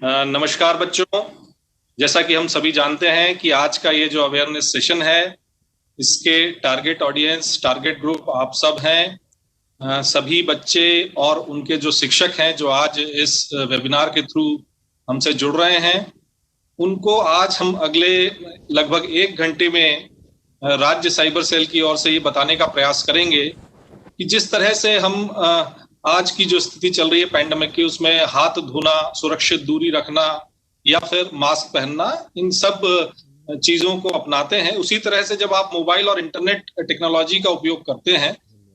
नमस्कार बच्चों। जैसा कि हम सभी जानते हैं कि आज का ये जो अवेयरनेस सेशन है, इसके टारगेट ऑडियंस, टारगेट ग्रुप आप सब हैं। सभी बच्चे और उनके जो शिक्षक हैं जो आज इस वेबिनार के थ्रू हमसे जुड़ रहे हैं, उनको आज हम अगले लगभग 1 घंटे में राज्य साइबर सेल की ओर से ये बताने का प्रयास करेंगे कि जिस तरह से हम आज की जो स्थिति चल रही है पैंडेमिक की, उसमें हाथ धोना, सुरक्षित दूरी रखना या फिर मास्क पहनना, इन सब चीजों को अपनाते हैं, उसी तरह से जब आप मोबाइल और इंटरनेट टेक्नोलॉजी का उपयोग करते हैं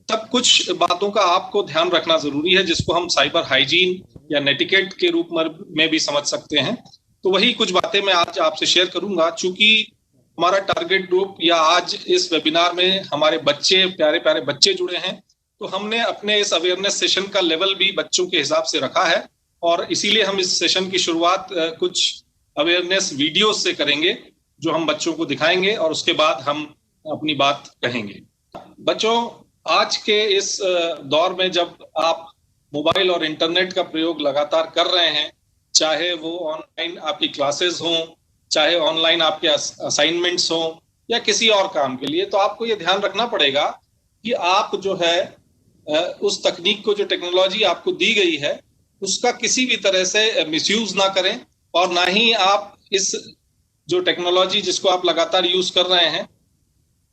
तब कुछ बातों का आपको ध्यान रखना जरूरी है, जिसको हम साइबर हाइजीन या नेटिकेट के रूप में भी समझ सकते हैं। तो वही कुछ बातें मैं आज आपसे शेयर करूंगा। चूंकि हमारा टारगेट ग्रुप या आज इस वेबिनार में हमारे बच्चे, प्यारे प्यारे बच्चे जुड़े हैं, तो हमने अपने इस अवेयरनेस सेशन का लेवल भी बच्चों के हिसाब से रखा है और इसीलिए हम इस सेशन की शुरुआत कुछ अवेयरनेस वीडियो से करेंगे जो हम बच्चों को दिखाएंगे और उसके बाद हम अपनी बात कहेंगे। बच्चों, आज के इस दौर में जब आप मोबाइल और इंटरनेट का प्रयोग लगातार कर रहे हैं, चाहे वो ऑनलाइन आपकी क्लासेस हों, चाहे ऑनलाइन आपके असाइनमेंट्स हों या किसी और काम के लिए, तो आपको ये ध्यान रखना पड़ेगा कि आप जो है उस तकनीक को, जो टेक्नोलॉजी आपको दी गई है, उसका किसी भी तरह से मिसयूज ना करें और ना ही आप इस जो टेक्नोलॉजी जिसको आप लगातार यूज कर रहे हैं,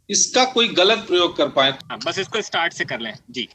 इसका कोई गलत प्रयोग कर पाए। बस इसको स्टार्ट से कर लें जी।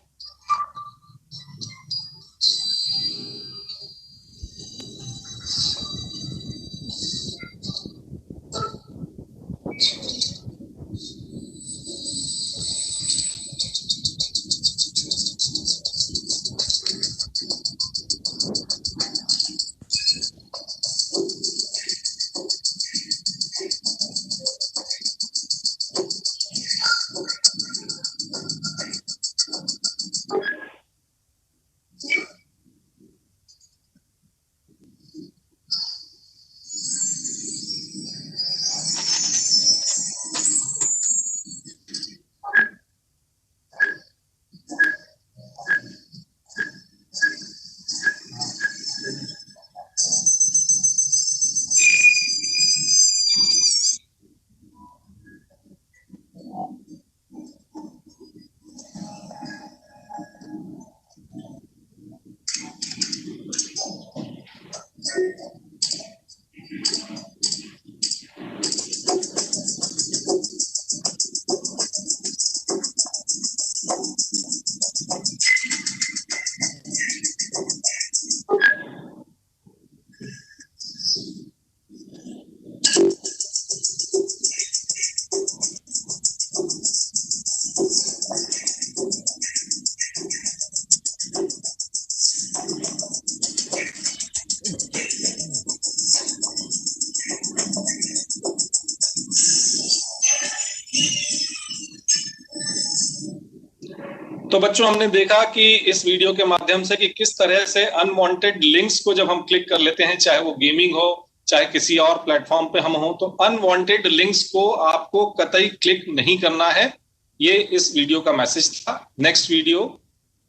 तो बच्चों, हमने देखा कि इस वीडियो के माध्यम से कि किस तरह से अनवांटेड लिंक्स को जब हम क्लिक कर लेते हैं, चाहे वो गेमिंग हो, चाहे किसी और प्लेटफॉर्म पे हम हो, तो अनवांटेड लिंक्स को आपको कतई क्लिक नहीं करना है। ये इस वीडियो का मैसेज था। नेक्स्ट वीडियो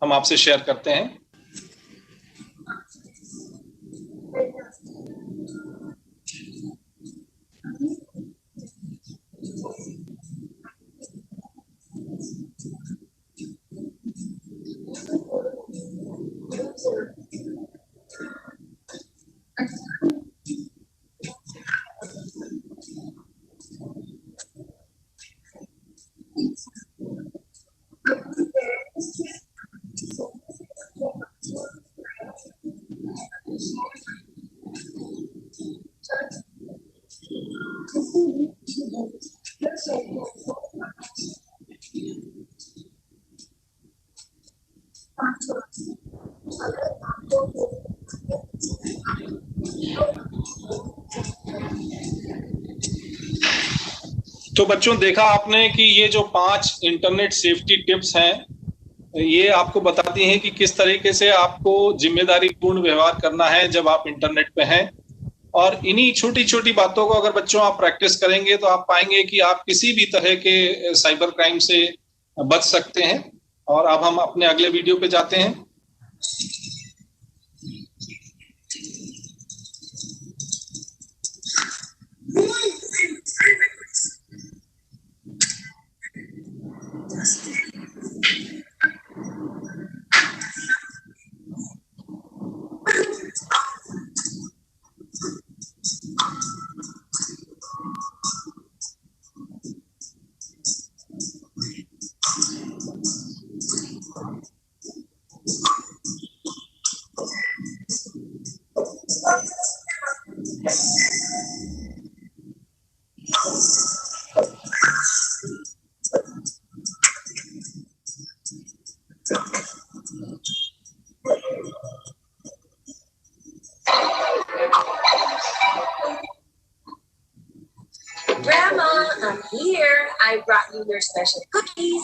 हम आपसे शेयर करते हैं। तो बच्चों, देखा आपने कि ये जो 5 इंटरनेट सेफ्टी टिप्स हैं, ये आपको बताती हैं कि किस तरीके से आपको जिम्मेदारी पूर्ण व्यवहार करना है जब आप इंटरनेट पे हैं। और इन्हीं छोटी छोटी बातों को अगर बच्चों आप प्रैक्टिस करेंगे तो आप पाएंगे कि आप किसी भी तरह के साइबर क्राइम से बच सकते हैं। और अब हम अपने अगले वीडियो पे जाते हैं। Come here. I brought you your special cookies.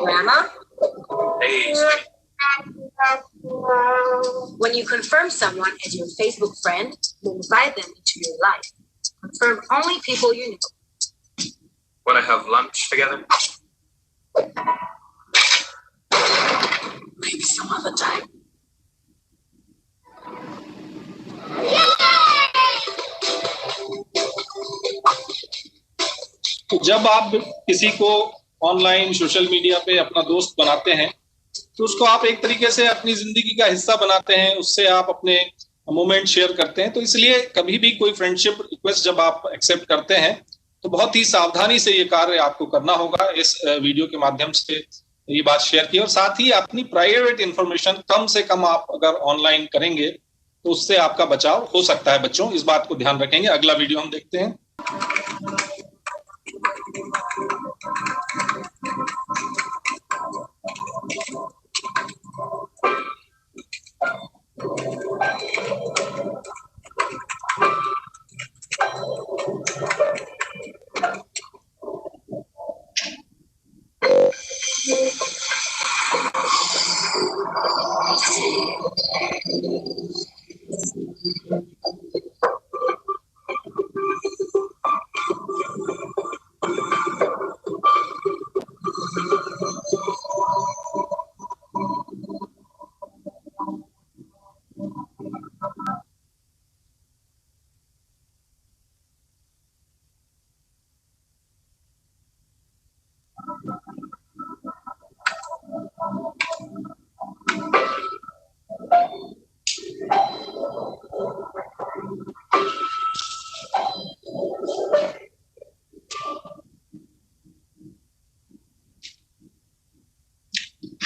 Grandma? Hey, sweetie. When you confirm someone as your Facebook friend, you invite them into your life. Confirm only people you know. Want to have lunch together? Maybe some other time. जब आप किसी को online social media पे अपना दोस्त बनाते हैं तो उसको आप एक तरीके से अपनी जिंदगी का हिस्सा बनाते हैं, उससे आप अपने मोमेंट शेयर करते हैं। तो इसलिए कभी भी कोई फ्रेंडशिप रिक्वेस्ट जब आप एक्सेप्ट करते हैं तो बहुत ही सावधानी से ये कार्य आपको करना होगा। इस वीडियो के माध्यम से ये बात शेयर की, और साथ ही अपनी प्राइवेट इंफॉर्मेशन कम से कम आप अगर ऑनलाइन करेंगे तो उससे आपका बचाव हो सकता है। बच्चों, इस बात को ध्यान रखेंगे। अगला वीडियो हम देखते हैं।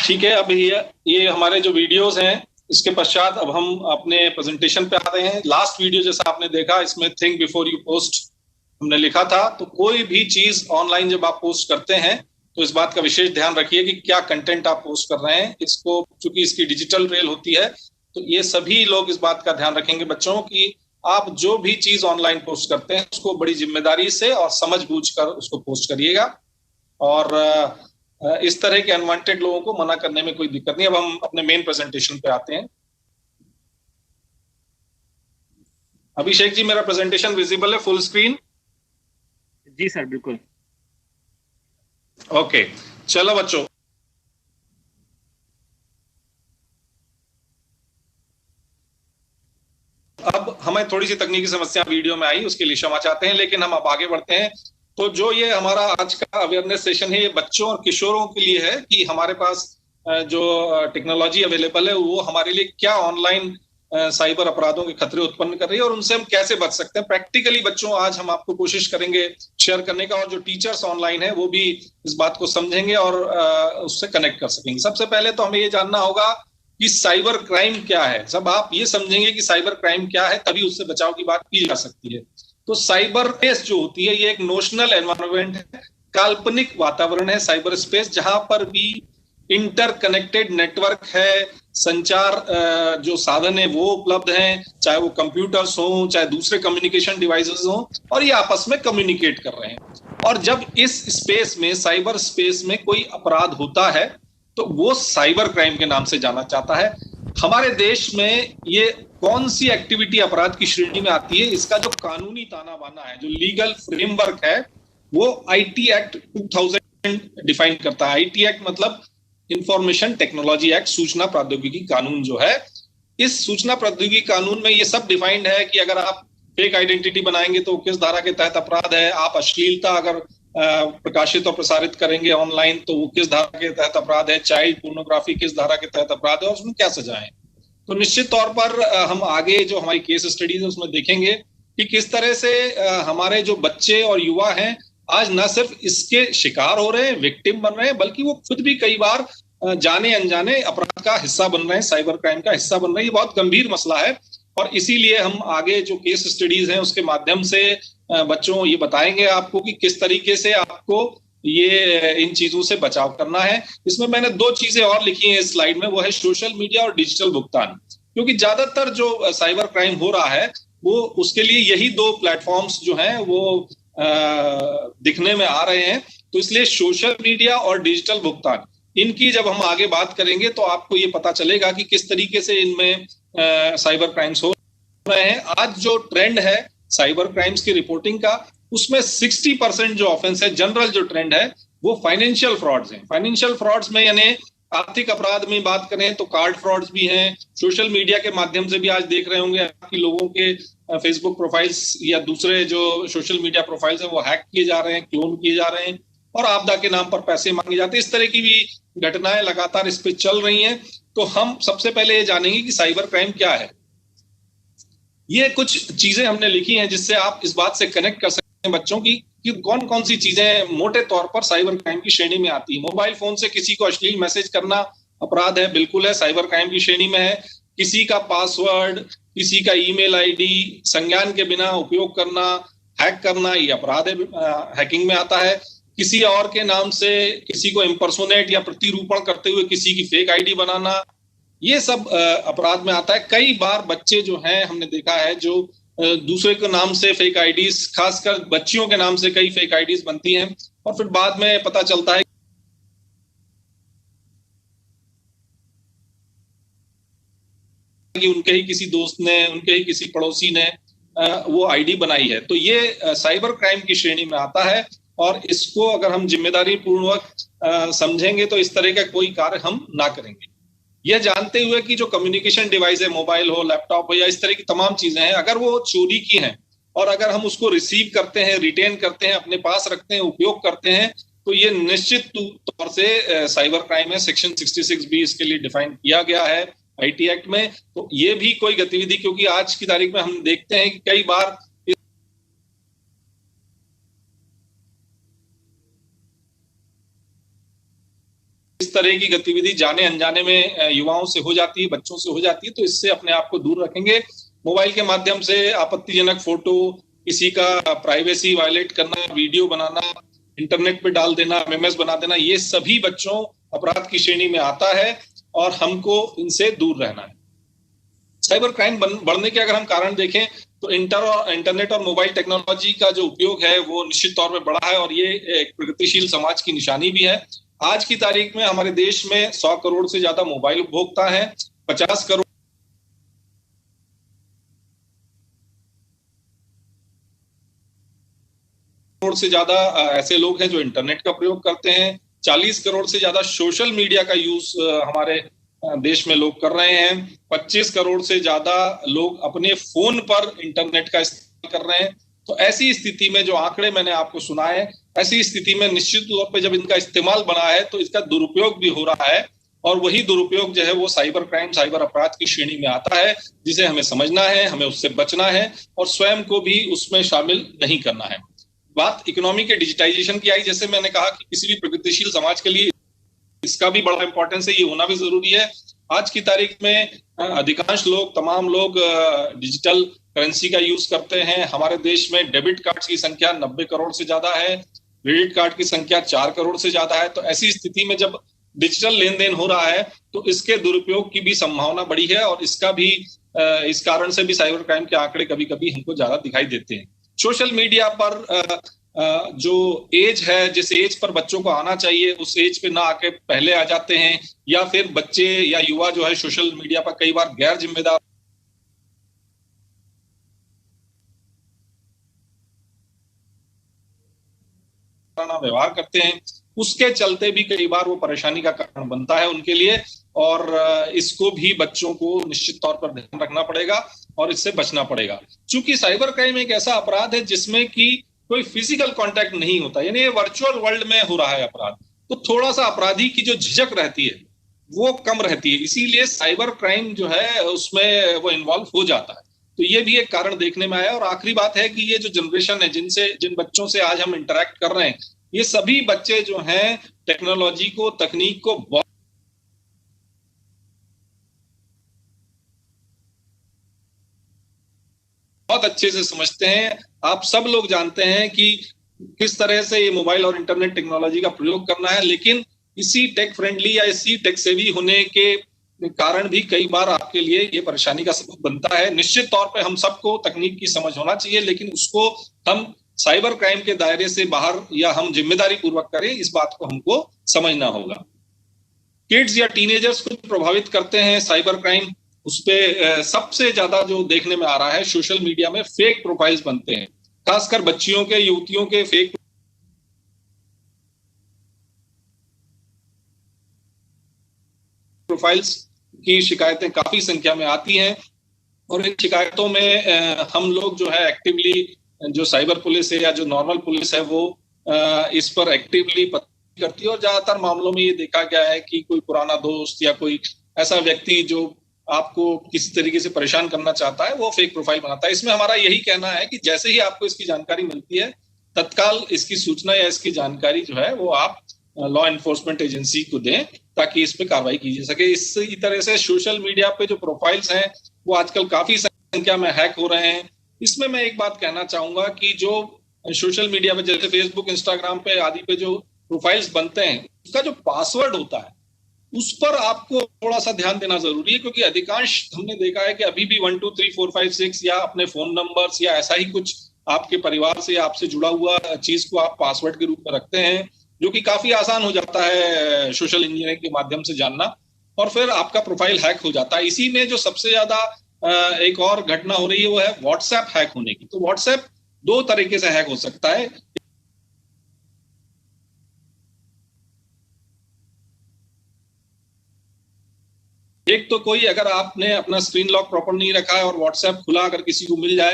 ठीक है, अब ये हमारे जो वीडियोस हैं, इसके पश्चात अब हम अपने प्रेजेंटेशन पे आ रहे हैं। लास्ट वीडियो जैसा आपने देखा, इसमें थिंक बिफोर यू पोस्ट हमने लिखा था। तो कोई भी चीज ऑनलाइन जब आप पोस्ट करते हैं तो इस बात का विशेष ध्यान रखिए कि क्या कंटेंट आप पोस्ट कर रहे हैं। इसको, चूंकि इसकी डिजिटल ट्रेल होती है, तो ये सभी लोग इस बात का ध्यान रखेंगे बच्चों कि आप जो भी चीज ऑनलाइन पोस्ट करते हैं उसको बड़ी जिम्मेदारी से और समझ बूझ कर उसको पोस्ट करिएगा, और इस तरह के अनवांटेड लोगों को मना करने में कोई दिक्कत नहीं। अब हम अपने मेन प्रेजेंटेशन पे आते हैं। अभिषेक जी, मेरा प्रेजेंटेशन विजिबल है फुल स्क्रीन? जी सर, बिल्कुल। ओके, चलो बच्चों, अब हमें थोड़ी सी तकनीकी समस्या वीडियो में आई, उसके लिए क्षमा चाहते हैं, लेकिन हम अब आगे बढ़ते हैं। तो जो ये हमारा आज का अवेयरनेस सेशन है, ये बच्चों और किशोरों के लिए है कि हमारे पास जो टेक्नोलॉजी अवेलेबल है वो हमारे लिए क्या ऑनलाइन साइबर अपराधों के खतरे उत्पन्न कर रही है और उनसे हम कैसे बच सकते हैं। प्रैक्टिकली बच्चों आज हम आपको कोशिश करेंगे शेयर करने का, और जो टीचर्स ऑनलाइन है वो भी इस बात को समझेंगे और उससे कनेक्ट कर सकेंगे। सबसे पहले तो हमें ये जानना होगा कि साइबर क्राइम क्या है। सब आप ये समझेंगे कि साइबर क्राइम क्या है, तभी उससे बचाव की बात की जा सकती है। तो साइबर स्पेस जो होती है, ये एक नोशनल एनवायरनमेंट है, काल्पनिक वातावरण है साइबर स्पेस, जहां पर भी इंटरकनेक्टेड नेटवर्क है, संचार जो साधन है वो उपलब्ध हैं, चाहे वो कंप्यूटर्स हो, चाहे दूसरे कम्युनिकेशन डिवाइसेस हो, और ये आपस में कम्युनिकेट कर रहे हैं। और जब इस स्पेस में, साइबर स्पेस में कोई अपराध होता है तो वो साइबर क्राइम के नाम से जाना जाता है। हमारे देश में ये कौन सी एक्टिविटी अपराध की श्रेणी में आती है, इसका जो कानूनी ताना बाना है, जो लीगल फ्रेमवर्क है, वो आईटी एक्ट 2000 डिफाइन करता है। आईटी एक्ट मतलब इंफॉर्मेशन टेक्नोलॉजी एक्ट, सूचना प्रौद्योगिकी कानून जो है। इस सूचना प्रौद्योगिकी कानून में ये सब डिफाइंड है कि अगर आप फेक आइडेंटिटी बनाएंगे तो किस धारा के तहत अपराध है, आप अश्लीलता अगर प्रकाशित और प्रसारित करेंगे ऑनलाइन तो वो किस धारा के तहत अपराध है, चाइल्ड पोर्नोग्राफी किस धारा के तहत अपराध है और उसमें क्या सजा है। तो निश्चित तौर पर हम आगे जो हमारी केस स्टडीज है उसमें देखेंगे कि किस तरह से हमारे जो बच्चे और युवा हैं आज न सिर्फ इसके शिकार हो रहे हैं, विक्टिम बन रहे हैं, बल्कि वो खुद भी कई बार जाने अनजाने अपराध का हिस्सा बन रहे हैं, साइबर क्राइम का हिस्सा बन रहे हैं। ये बहुत गंभीर मसला है और इसीलिए हम आगे जो केस स्टडीज हैं उसके माध्यम से बच्चों ये बताएंगे आपको कि किस तरीके से आपको ये इन चीजों से बचाव करना है। इसमें मैंने दो चीजें और लिखी हैं इस स्लाइड में, वो है सोशल मीडिया और डिजिटल भुगतान, क्योंकि ज्यादातर जो साइबर क्राइम हो रहा है वो उसके लिए यही दो प्लेटफॉर्म्स जो हैं वो दिखने में आ रहे हैं। तो इसलिए सोशल मीडिया और डिजिटल भुगतान, इनकी जब हम आगे बात करेंगे तो आपको ये पता चलेगा कि किस तरीके से इनमें साइबर क्राइम्स हो रहे हैं। आज जो ट्रेंड है साइबर क्राइम्स की रिपोर्टिंग का, उसमें 60% जो ऑफेंस है, जनरल जो ट्रेंड है, वो फाइनेंशियल फ्रॉड्स हैं। फाइनेंशियल फ्रॉड्स में यानी आर्थिक अपराध में बात करें तो कार्ड फ्रॉड्स भी हैं। सोशल मीडिया के माध्यम से भी आज देख रहे होंगे कि लोगों के फेसबुक प्रोफाइल्स या दूसरे जो सोशल मीडिया प्रोफाइल्स हैं वो हैक किए जा रहे हैं, क्लोन किए जा रहे हैं और आपदा के नाम पर पैसे मांगे जाते हैं। इस तरह की भी घटनाएं लगातार इस पे चल रही हैं। तो हम सबसे पहले ये जानेंगे कि साइबर क्राइम क्या है। ये कुछ चीजें हमने लिखी हैं जिससे आप इस बात से कनेक्ट कर सकते हैं बच्चों की कि कौन कौन सी चीजें मोटे तौर पर साइबर क्राइम की श्रेणी में आती है। मोबाइल फोन से किसी को अश्लील मैसेज करना अपराध है, बिल्कुल है, साइबर क्राइम की श्रेणी में है। किसी का पासवर्ड, किसी का ईमेल आईडी संज्ञान के बिना उपयोग करना, हैक करना, ये अपराध है, हैकिंग में आता है। किसी और के नाम से किसी को इम्पर्सोनेट या प्रतिरूपण करते हुए किसी की फेक आईडी बनाना, ये सब अपराध में आता है। कई बार बच्चे जो हैं हमने देखा है जो दूसरे के नाम से फेक आईडीज, खासकर बच्चियों के नाम से कई फेक आईडीज बनती हैं और फिर बाद में पता चलता है कि उनके ही किसी दोस्त ने, उनके ही किसी पड़ोसी ने वो आईडी बनाई है। तो ये साइबर क्राइम की श्रेणी में आता है और इसको अगर हम जिम्मेदारी पूर्वक समझेंगे तो इस तरह का कोई कार्य हम ना करेंगे। यह जानते हुए कि जो कम्युनिकेशन डिवाइस है, मोबाइल हो, लैपटॉप हो या इस तरह की तमाम चीजें हैं, अगर वो चोरी की हैं और अगर हम उसको रिसीव करते हैं, रिटेन करते हैं, अपने पास रखते हैं, उपयोग करते हैं, तो ये निश्चित तौर से साइबर क्राइम है। सेक्शन 66B इसके लिए डिफाइन किया गया है आईटी एक्ट में। तो ये भी कोई गतिविधि, क्योंकि आज की तारीख में हम देखते हैं कि कई बार इस तरह की गतिविधि जाने अनजाने में युवाओं से हो जाती है, बच्चों से हो जाती है। तो इससे अपने आप को दूर रखेंगे। मोबाइल के माध्यम से आपत्तिजनक फोटो, किसी का प्राइवेसी वायलेट करना, वीडियो बनाना, इंटरनेट पे डाल देना, एमएमएस बना देना, ये सभी बच्चों अपराध की श्रेणी में आता है और हमको इनसे दूर रहना है। साइबर क्राइम बढ़ने के अगर हम कारण देखें तो इंटरनेट और मोबाइल टेक्नोलॉजी का जो उपयोग है वो निश्चित तौर पे बढ़ा है और ये एक प्रगतिशील समाज की निशानी भी है। आज की तारीख में हमारे देश में 100 करोड़ से ज्यादा मोबाइल उपभोक्ता हैं, 50 करोड़ से ज्यादा ऐसे लोग हैं जो इंटरनेट का प्रयोग करते हैं। 40 करोड़ से ज्यादा सोशल मीडिया का यूज हमारे देश में लोग कर रहे हैं। 25 करोड़ से ज्यादा लोग अपने फोन पर इंटरनेट का इस्तेमाल कर रहे हैं। तो ऐसी स्थिति में जो आंकड़े मैंने आपको सुनाए, ऐसी स्थिति में निश्चित तौर पे जब इनका इस्तेमाल बढ़ा है तो इसका दुरुपयोग भी हो रहा है और वही दुरुपयोग जो है वो साइबर क्राइम, साइबर अपराध की श्रेणी में आता है, जिसे हमें समझना है, हमें उससे बचना है और स्वयं को भी उसमें शामिल नहीं करना है। बात इकोनॉमी के डिजिटाइजेशन की आई, जैसे मैंने कहा कि किसी भी प्रगतिशील समाज के लिए इसका भी बड़ा इंपॉर्टेंस है, ये होना भी जरूरी है। आज की तारीख में अधिकांश लोग, तमाम लोग डिजिटल करेंसी का यूज करते हैं। हमारे देश में डेबिट कार्ड की संख्या 90 करोड़ से ज्यादा है, क्रेडिट कार्ड की संख्या 4 करोड़ से ज्यादा है। तो ऐसी स्थिति में जब डिजिटल लेन देन हो रहा है तो इसके दुरुपयोग की भी संभावना बड़ी है और इसका भी इस कारण से भी साइबर क्राइम के आंकड़े कभी कभी हमको ज्यादा दिखाई देते हैं। सोशल मीडिया पर जो एज है, जिस एज पर बच्चों को आना चाहिए उस एज पे ना आके पहले आ जाते हैं, या फिर बच्चे या युवा जो है सोशल मीडिया पर कई बार गैर जिम्मेदार व्यवहार करते हैं। उसके चलते भी कई बार वो परेशानी का कारण बनता है उनके लिए और इसको भी बच्चों को निश्चित तौर पर ध्यान रखना पड़ेगा और इससे बचना पड़ेगा। चूंकि साइबर क्राइम एक ऐसा अपराध है जिसमें कि कोई फिजिकल कांटेक्ट नहीं होता, यानी ये वर्चुअल वर्ल्ड में हो रहा है अपराध, तो थोड़ा सा अपराधी की जो झिझक रहती है वो कम रहती है, इसीलिए साइबर क्राइम जो है उसमें वो इन्वॉल्व हो जाता है। तो ये भी एक कारण देखने में आया। और आखिरी बात है कि ये जो जनरेशन है, जिन बच्चों से आज हम इंटरेक्ट कर रहे हैं, ये सभी बच्चे जो हैं टेक्नोलॉजी को, तकनीक को बहुत अच्छे से समझते हैं। आप सब लोग जानते हैं कि किस तरह से ये मोबाइल और इंटरनेट टेक्नोलॉजी का प्रयोग करना है, लेकिन इसी टेक फ्रेंडली या इसी टेक सेवी होने के कारण भी कई बार आपके लिए ये परेशानी का सबब बनता है। निश्चित तौर पे हम सबको तकनीक की समझ होना चाहिए, लेकिन उसको हम साइबर क्राइम के दायरे से बाहर या हम जिम्मेदारी पूर्वक करें, इस बात को हमको समझना होगा। किड्स या टीनेजर्स को प्रभावित करते हैं साइबर क्राइम, उस पे सबसे ज्यादा जो देखने में आ रहा है सोशल मीडिया में फेक प्रोफाइल्स बनते हैं, खासकर बच्चियों के, युवतियों के फेक प्रोफाइल्स की शिकायतें काफी संख्या में आती हैं और इन शिकायतों में हम लोग जो है एक्टिवली, जो साइबर पुलिस है या जो नॉर्मल पुलिस है वो इस पर एक्टिवली करती है और ज्यादातर मामलों में ये देखा गया है कि कोई पुराना दोस्त या कोई ऐसा व्यक्ति जो आपको किसी तरीके से परेशान करना चाहता है वो फेक प्रोफाइल बनाता है। इसमें हमारा यही कहना है कि जैसे ही आपको इसकी जानकारी मिलती है तत्काल इसकी सूचना या इसकी जानकारी जो है वो आप लॉ एनफोर्समेंट एजेंसी को दें ताकि इस पे कार्रवाई की जा सके। इसी तरह से सोशल मीडिया पे जो प्रोफाइल्स हैं वो आजकल काफी संख्या में हैक हो रहे हैं। इसमें मैं एक बात कहना चाहूंगा कि जो सोशल मीडिया पे जैसे फेसबुक, इंस्टाग्राम पे आदि पे जो प्रोफाइल्स बनते हैं उसका जो पासवर्ड होता है उस पर आपको थोड़ा सा ध्यान देना जरूरी है, क्योंकि अधिकांश हमने देखा है कि अभी भी 1 2 3 4 5 6 या अपने फोन नंबर्स या ऐसा ही कुछ आपके परिवार से या आपसे जुड़ा हुआ चीज को आप पासवर्ड के रूप में रखते हैं, जो कि काफी आसान हो जाता है सोशल इंजीनियरिंग के माध्यम से जानना, और फिर आपका प्रोफाइल हैक हो जाता है। इसी में जो सबसे ज्यादा एक और घटना हो रही है वो है व्हाट्सएप हैक होने की। तो व्हाट्सएप दो तरीके से हैक हो सकता है। एक तो कोई अगर आपने अपना स्क्रीन लॉक प्रॉपर नहीं रखा है और व्हाट्सएप खुला अगर किसी को मिल जाए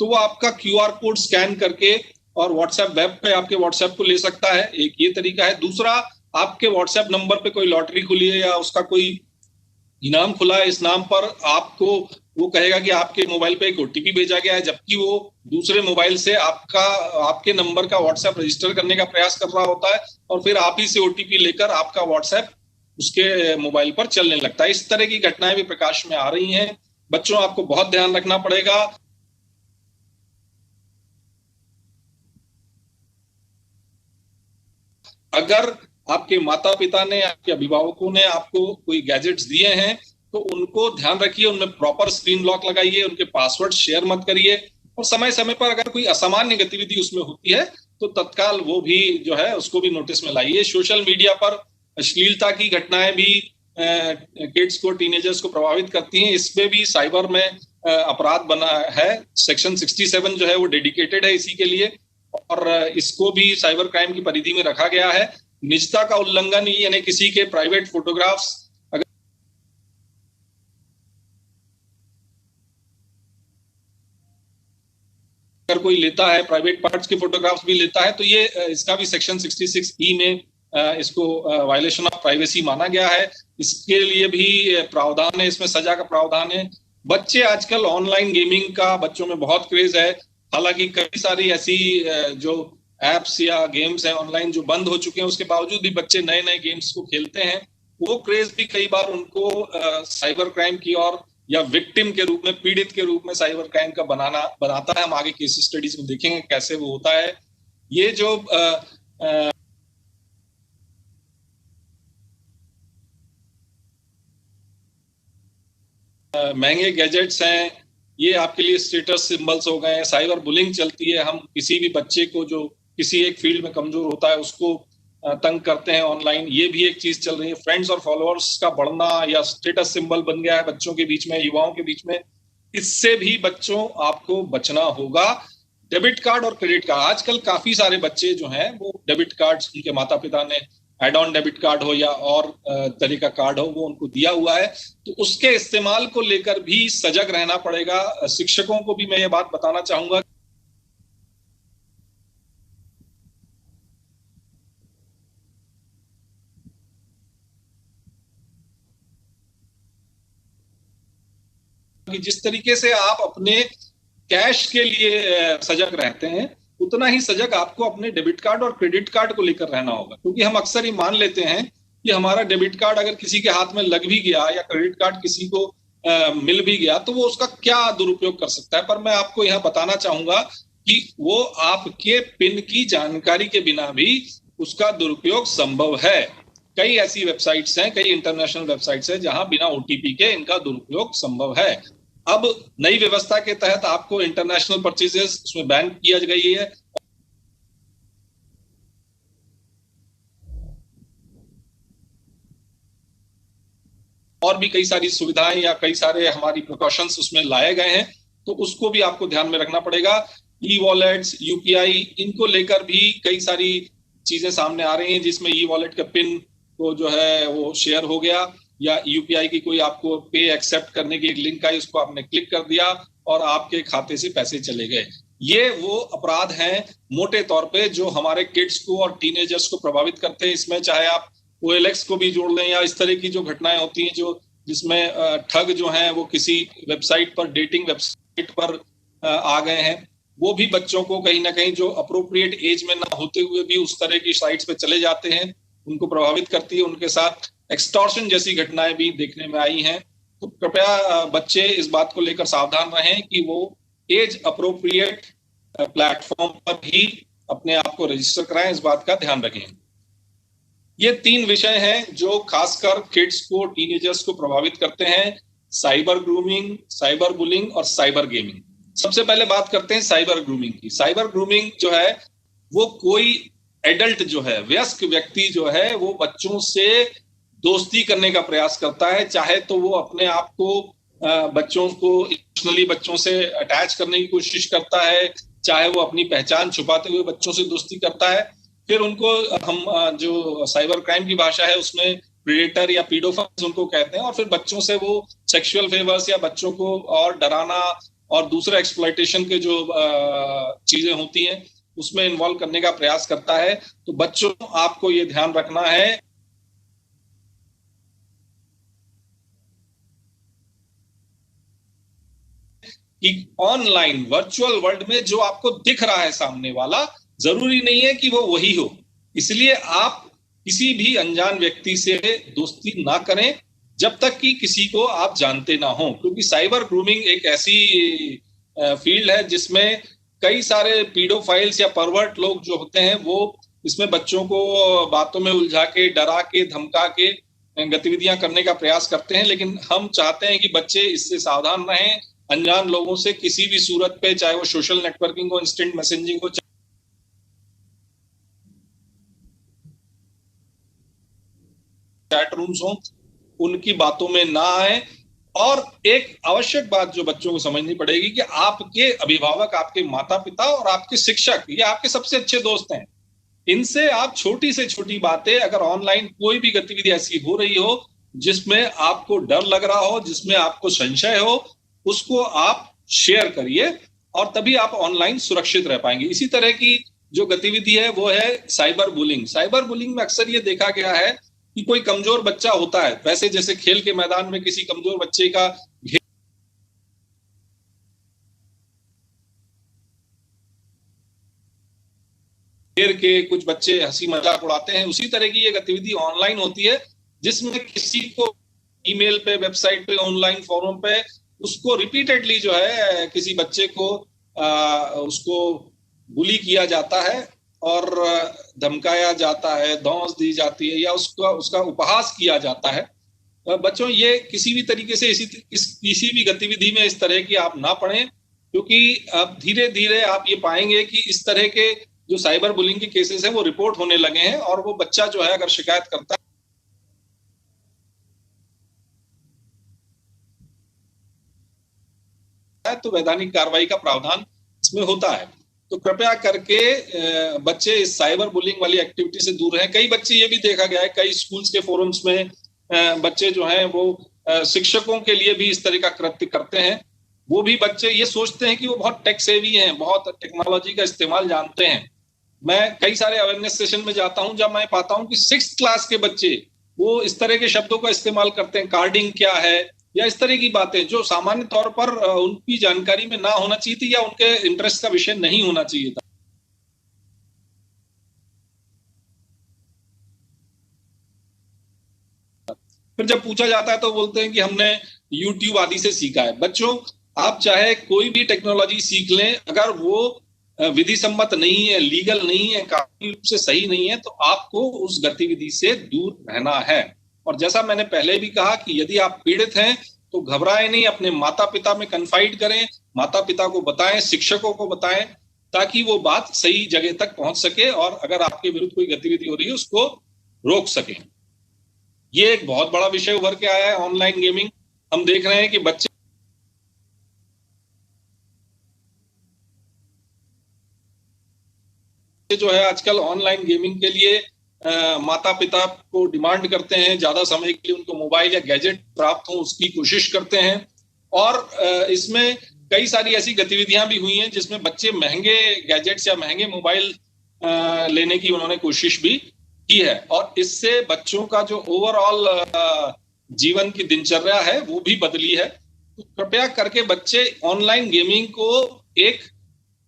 तो वो आपका क्यूआर कोड स्कैन करके और व्हाट्सएप वेब पे आपके व्हाट्सएप को ले सकता है, एक ये तरीका है। दूसरा, आपके व्हाट्सएप नंबर पे कोई लॉटरी खुली है या उसका कोई इनाम खुला है, इस नाम पर आपको वो कहेगा कि आपके मोबाइल पे एक ओटीपी भेजा गया है, जबकि वो दूसरे मोबाइल से आपके नंबर का व्हाट्सएप रजिस्टर करने का प्रयास कर रहा होता है और फिर आप ही से ओटीपी लेकर आपका व्हाट्सएप उसके मोबाइल पर चलने लगता है। इस तरह की घटनाएं भी प्रकाश में आ रही हैं। बच्चों, आपको बहुत ध्यान रखना पड़ेगा। अगर आपके माता पिता ने, आपके अभिभावकों ने आपको कोई गैजेट्स दिए हैं तो उनको ध्यान रखिए, उनमें प्रॉपर स्क्रीन लॉक लगाइए, उनके पासवर्ड शेयर मत करिए और समय समय पर अगर कोई असामान्य गतिविधि उसमें होती है तो तत्काल वो भी जो है उसको भी नोटिस में लाइए। सोशल मीडिया पर अश्लीलता की घटनाएं भी किड्स को, टीनेजर्स को प्रभावित करती हैं। इसमें भी साइबर में अपराध बना है। सेक्शन 67 जो है वो डेडिकेटेड है इसी के लिए और इसको भी साइबर क्राइम की परिधि में रखा गया है। निजता का उल्लंघन, यानी किसी के प्राइवेट फोटोग्राफ्स अगर कोई लेता है, प्राइवेट पार्ट्स के फोटोग्राफ्स भी लेता है, तो ये इसका भी सेक्शन 66E में इसको वायलेशन ऑफ प्राइवेसी माना गया है। इसके लिए भी प्रावधान है, इसमें सजा का प्रावधान है। बच्चे आजकल ऑनलाइन गेमिंग का बच्चों में बहुत क्रेज है। हालांकि कई सारी ऐसी जो एप्स या गेम्स हैं ऑनलाइन जो बंद हो चुके हैं, उसके बावजूद भी बच्चे नए नए गेम्स को खेलते हैं। वो क्रेज भी कई बार उनको साइबर क्राइम की ओर या विक्टिम के रूप में, पीड़ित के रूप में साइबर क्राइम का बनाता है। हम आगे केस स्टडीज में देखेंगे कैसे वो होता है। ये जो महंगे गैजेट्स हैं, ये आपके लिए स्टेटस सिंबल्स हो गए हैं। साइबर बुलिंग चलती है, हम किसी भी बच्चे को जो किसी एक फील्ड में कमजोर होता है उसको तंग करते हैं ऑनलाइन, ये भी एक चीज चल रही है। फ्रेंड्स और फॉलोअर्स का बढ़ना या स्टेटस सिंबल बन गया है बच्चों के बीच में, युवाओं के बीच में, इससे भी बच्चों आपको बचना होगा। डेबिट कार्ड और क्रेडिट कार्ड, आजकल काफी सारे बच्चे जो हैं वो डेबिट कार्ड, उनके माता पिता ने एड ऑन डेबिट कार्ड हो या और तरह का कार्ड हो वो उनको दिया हुआ है, तो उसके इस्तेमाल को लेकर भी सजग रहना पड़ेगा। शिक्षकों को भी मैं ये बात बताना चाहूंगा कि जिस तरीके से आप अपने कैश के लिए सजग रहते हैं उतना ही सजग आपको अपने डेबिट कार्ड और क्रेडिट कार्ड को लेकर रहना होगा। क्योंकि हम अक्सर ही मान लेते हैं कि हमारा डेबिट कार्ड अगर किसी के हाथ में लग भी गया या क्रेडिट कार्ड किसी को मिल भी गया तो वो उसका क्या दुरुपयोग कर सकता है। पर मैं आपको यहाँ बताना चाहूंगा कि वो आपके पिन की जानकारी के बिना भी उसका दुरुपयोग संभव है। कई ऐसी वेबसाइट्स हैं, कई इंटरनेशनल वेबसाइट्स हैं जहां बिना ओटीपी के इनका दुरुपयोग संभव है। अब नई व्यवस्था के तहत आपको इंटरनेशनल परचेजेस उसमें बैन किया गई है और भी कई सारी सुविधाएं या कई सारे हमारी प्रिकॉशंस उसमें लाए गए हैं, तो उसको भी आपको ध्यान में रखना पड़ेगा। ई वॉलेट्स, यूपीआई, इनको लेकर भी कई सारी चीजें सामने आ रही हैं, जिसमें ई वॉलेट का पिन को जो है वो शेयर हो गया, या यूपीआई की कोई आपको पे एक्सेप्ट करने की एक लिंक आई, उसको आपने क्लिक कर दिया और आपके खाते से पैसे चले गए। ये वो अपराध हैं मोटे तौर पे जो हमारे किड्स को और टीनेजर्स को प्रभावित करते हैं। इसमें चाहे आप OLX को भी जोड़ लें या इस तरह की जो घटनाएं होती हैं जो जिसमें ठग जो हैं वो किसी वेबसाइट पर, डेटिंग वेबसाइट पर आ गए हैं, वो भी बच्चों को कहीं ना कहीं जो अप्रोप्रिएट एज में ना होते हुए भी उस तरह की साइट्स पे चले जाते हैं, उनको प्रभावित करती है। उनके साथ एक्सटॉर्शन जैसी घटनाएं भी देखने में आई हैं। तो कृपया बच्चे इस बात को लेकर सावधान रहें कि वो एज अप्रोप्रिएट प्लेटफॉर्म पर ही अपने आप को रजिस्टर कराएं, इस बात का ध्यान रखें। ये 3 विषय हैं जो खासकर किड्स को, टीनेजर्स को प्रभावित करते हैं: साइबर ग्रूमिंग, साइबर बुलिंग और साइबर गेमिंग। सबसे पहले बात करते हैं साइबर ग्रूमिंग की। साइबर ग्रूमिंग जो है वो कोई एडल्ट जो है, वयस्क व्यक्ति जो है, वो बच्चों से दोस्ती करने का प्रयास करता है। चाहे तो वो अपने आप को बच्चों को इमोशनली बच्चों से अटैच करने की कोशिश करता है, चाहे वो अपनी पहचान छुपाते हुए बच्चों से दोस्ती करता है। फिर उनको हम जो साइबर क्राइम की भाषा है उसमें प्रेडेटर या पीडोफाइल्स उनको कहते हैं, और फिर बच्चों से वो सेक्सुअल फेवर्स या बच्चों को और डराना और दूसरे एक्सप्लॉयटेशन के जो चीजें होती हैं उसमें इन्वॉल्व करने का प्रयास करता है। तो बच्चों, आपको ये ध्यान रखना है कि ऑनलाइन वर्चुअल वर्ल्ड में जो आपको दिख रहा है सामने वाला, जरूरी नहीं है कि वो वही हो। इसलिए आप किसी भी अनजान व्यक्ति से दोस्ती ना करें जब तक कि किसी को आप जानते ना हो, क्योंकि साइबर ग्रूमिंग एक ऐसी फील्ड है जिसमें कई सारे पीडोफाइल्स या परवर्ट लोग जो होते हैं वो इसमें बच्चों को बातों में उलझा के, डरा के, धमका के गतिविधियां करने का प्रयास करते हैं। लेकिन हम चाहते हैं कि बच्चे इससे सावधान रहें। अनजान लोगों से किसी भी सूरत पे, चाहे वो सोशल नेटवर्किंग हो, इंस्टेंट मैसेजिंग हो, चैट रूम्स हो, उनकी बातों में ना आए। और एक आवश्यक बात जो बच्चों को समझनी पड़ेगी कि आपके अभिभावक, आपके माता पिता और आपके शिक्षक, ये आपके सबसे अच्छे दोस्त हैं। इनसे आप छोटी से छोटी बातें, अगर ऑनलाइन कोई भी गतिविधि ऐसी हो रही हो जिसमें आपको डर लग रहा हो, जिसमें आपको संशय हो, उसको आप शेयर करिए और तभी आप ऑनलाइन सुरक्षित रह पाएंगे। इसी तरह की जो गतिविधि है वो है साइबर बुलिंग। साइबर बुलिंग में अक्सर ये देखा गया है कि कोई कमजोर बच्चा होता है, वैसे जैसे खेल के मैदान में किसी कमजोर बच्चे का घेर के कुछ बच्चे हंसी मजाक उड़ाते हैं, उसी तरह की ये गतिविधि ऑनलाइन होती है जिसमें किसी को ईमेल पे, वेबसाइट पे, ऑनलाइन फोरम पे उसको रिपीटेडली जो है किसी बच्चे को उसको बुली किया जाता है और धमकाया जाता है, धौंस दी जाती है या उसका उपहास किया जाता है। बच्चों, ये किसी भी तरीके से किसी भी गतिविधि में इस तरह की आप ना पड़ें, क्योंकि अब धीरे धीरे आप ये पाएंगे कि इस तरह के जो साइबर बुलिंग के केसेस हैं वो रिपोर्ट होने लगे हैं, और वो बच्चा जो है अगर शिकायत करता है तो वैधानिक कार्रवाई का प्रावधान इसमें होता है। तो कृपया करके बच्चे इस साइबर बुलिंग वाली एक्टिविटी से दूर रहें। कई बच्चे, ये भी देखा गया है, कई स्कूल्स के फोरम्स में बच्चे जो हैं वो शिक्षकों के लिए भी इस तरह का कृत्य करते हैं। वो भी बच्चे ये सोचते हैं कि वो बहुत टेक सेवी हैं, बहुत टेक्नोलॉजी का इस्तेमाल जानते हैं। मैं कई सारे अवेयरनेस सेशन में जाता हूं जब मैं पाता हूं कि 6th क्लास के बच्चे वो इस तरह के शब्दों का इस्तेमाल करते हैं, कार्डिंग क्या है या इस तरह की बातें जो सामान्य तौर पर उनकी जानकारी में ना होना चाहिए थी या उनके इंटरेस्ट का विषय नहीं होना चाहिए था। फिर जब पूछा जाता है तो बोलते हैं कि हमने YouTube आदि से सीखा है। बच्चों, आप चाहे कोई भी टेक्नोलॉजी सीख लें, अगर वो विधि सम्मत नहीं है, लीगल नहीं है, कानूनी रूप से सही नहीं है, तो आपको उस गतिविधि से दूर रहना है। और जैसा मैंने पहले भी कहा कि यदि आप पीड़ित हैं तो घबराएं नहीं, अपने माता पिता में कन्फाइड करें, माता पिता को बताएं, शिक्षकों को बताएं, ताकि वो बात सही जगह तक पहुंच सके और अगर आपके विरुद्ध कोई गतिविधि हो रही है उसको रोक सकें। ये एक बहुत बड़ा विषय उभर के आया है, ऑनलाइन गेमिंग। हम देख रहे हैं कि बच्चे जो है आजकल ऑनलाइन गेमिंग के लिए माता पिता को डिमांड करते हैं, ज्यादा समय के लिए उनको मोबाइल या गैजेट प्राप्त हो उसकी कोशिश करते हैं। और इसमें कई सारी ऐसी गतिविधियां भी हुई हैं जिसमें बच्चे महंगे गैजेट्स या महंगे मोबाइल लेने की उन्होंने कोशिश भी की है, और इससे बच्चों का जो ओवरऑल जीवन की दिनचर्या है वो भी बदली है। तो कृपया करके बच्चे ऑनलाइन गेमिंग को एक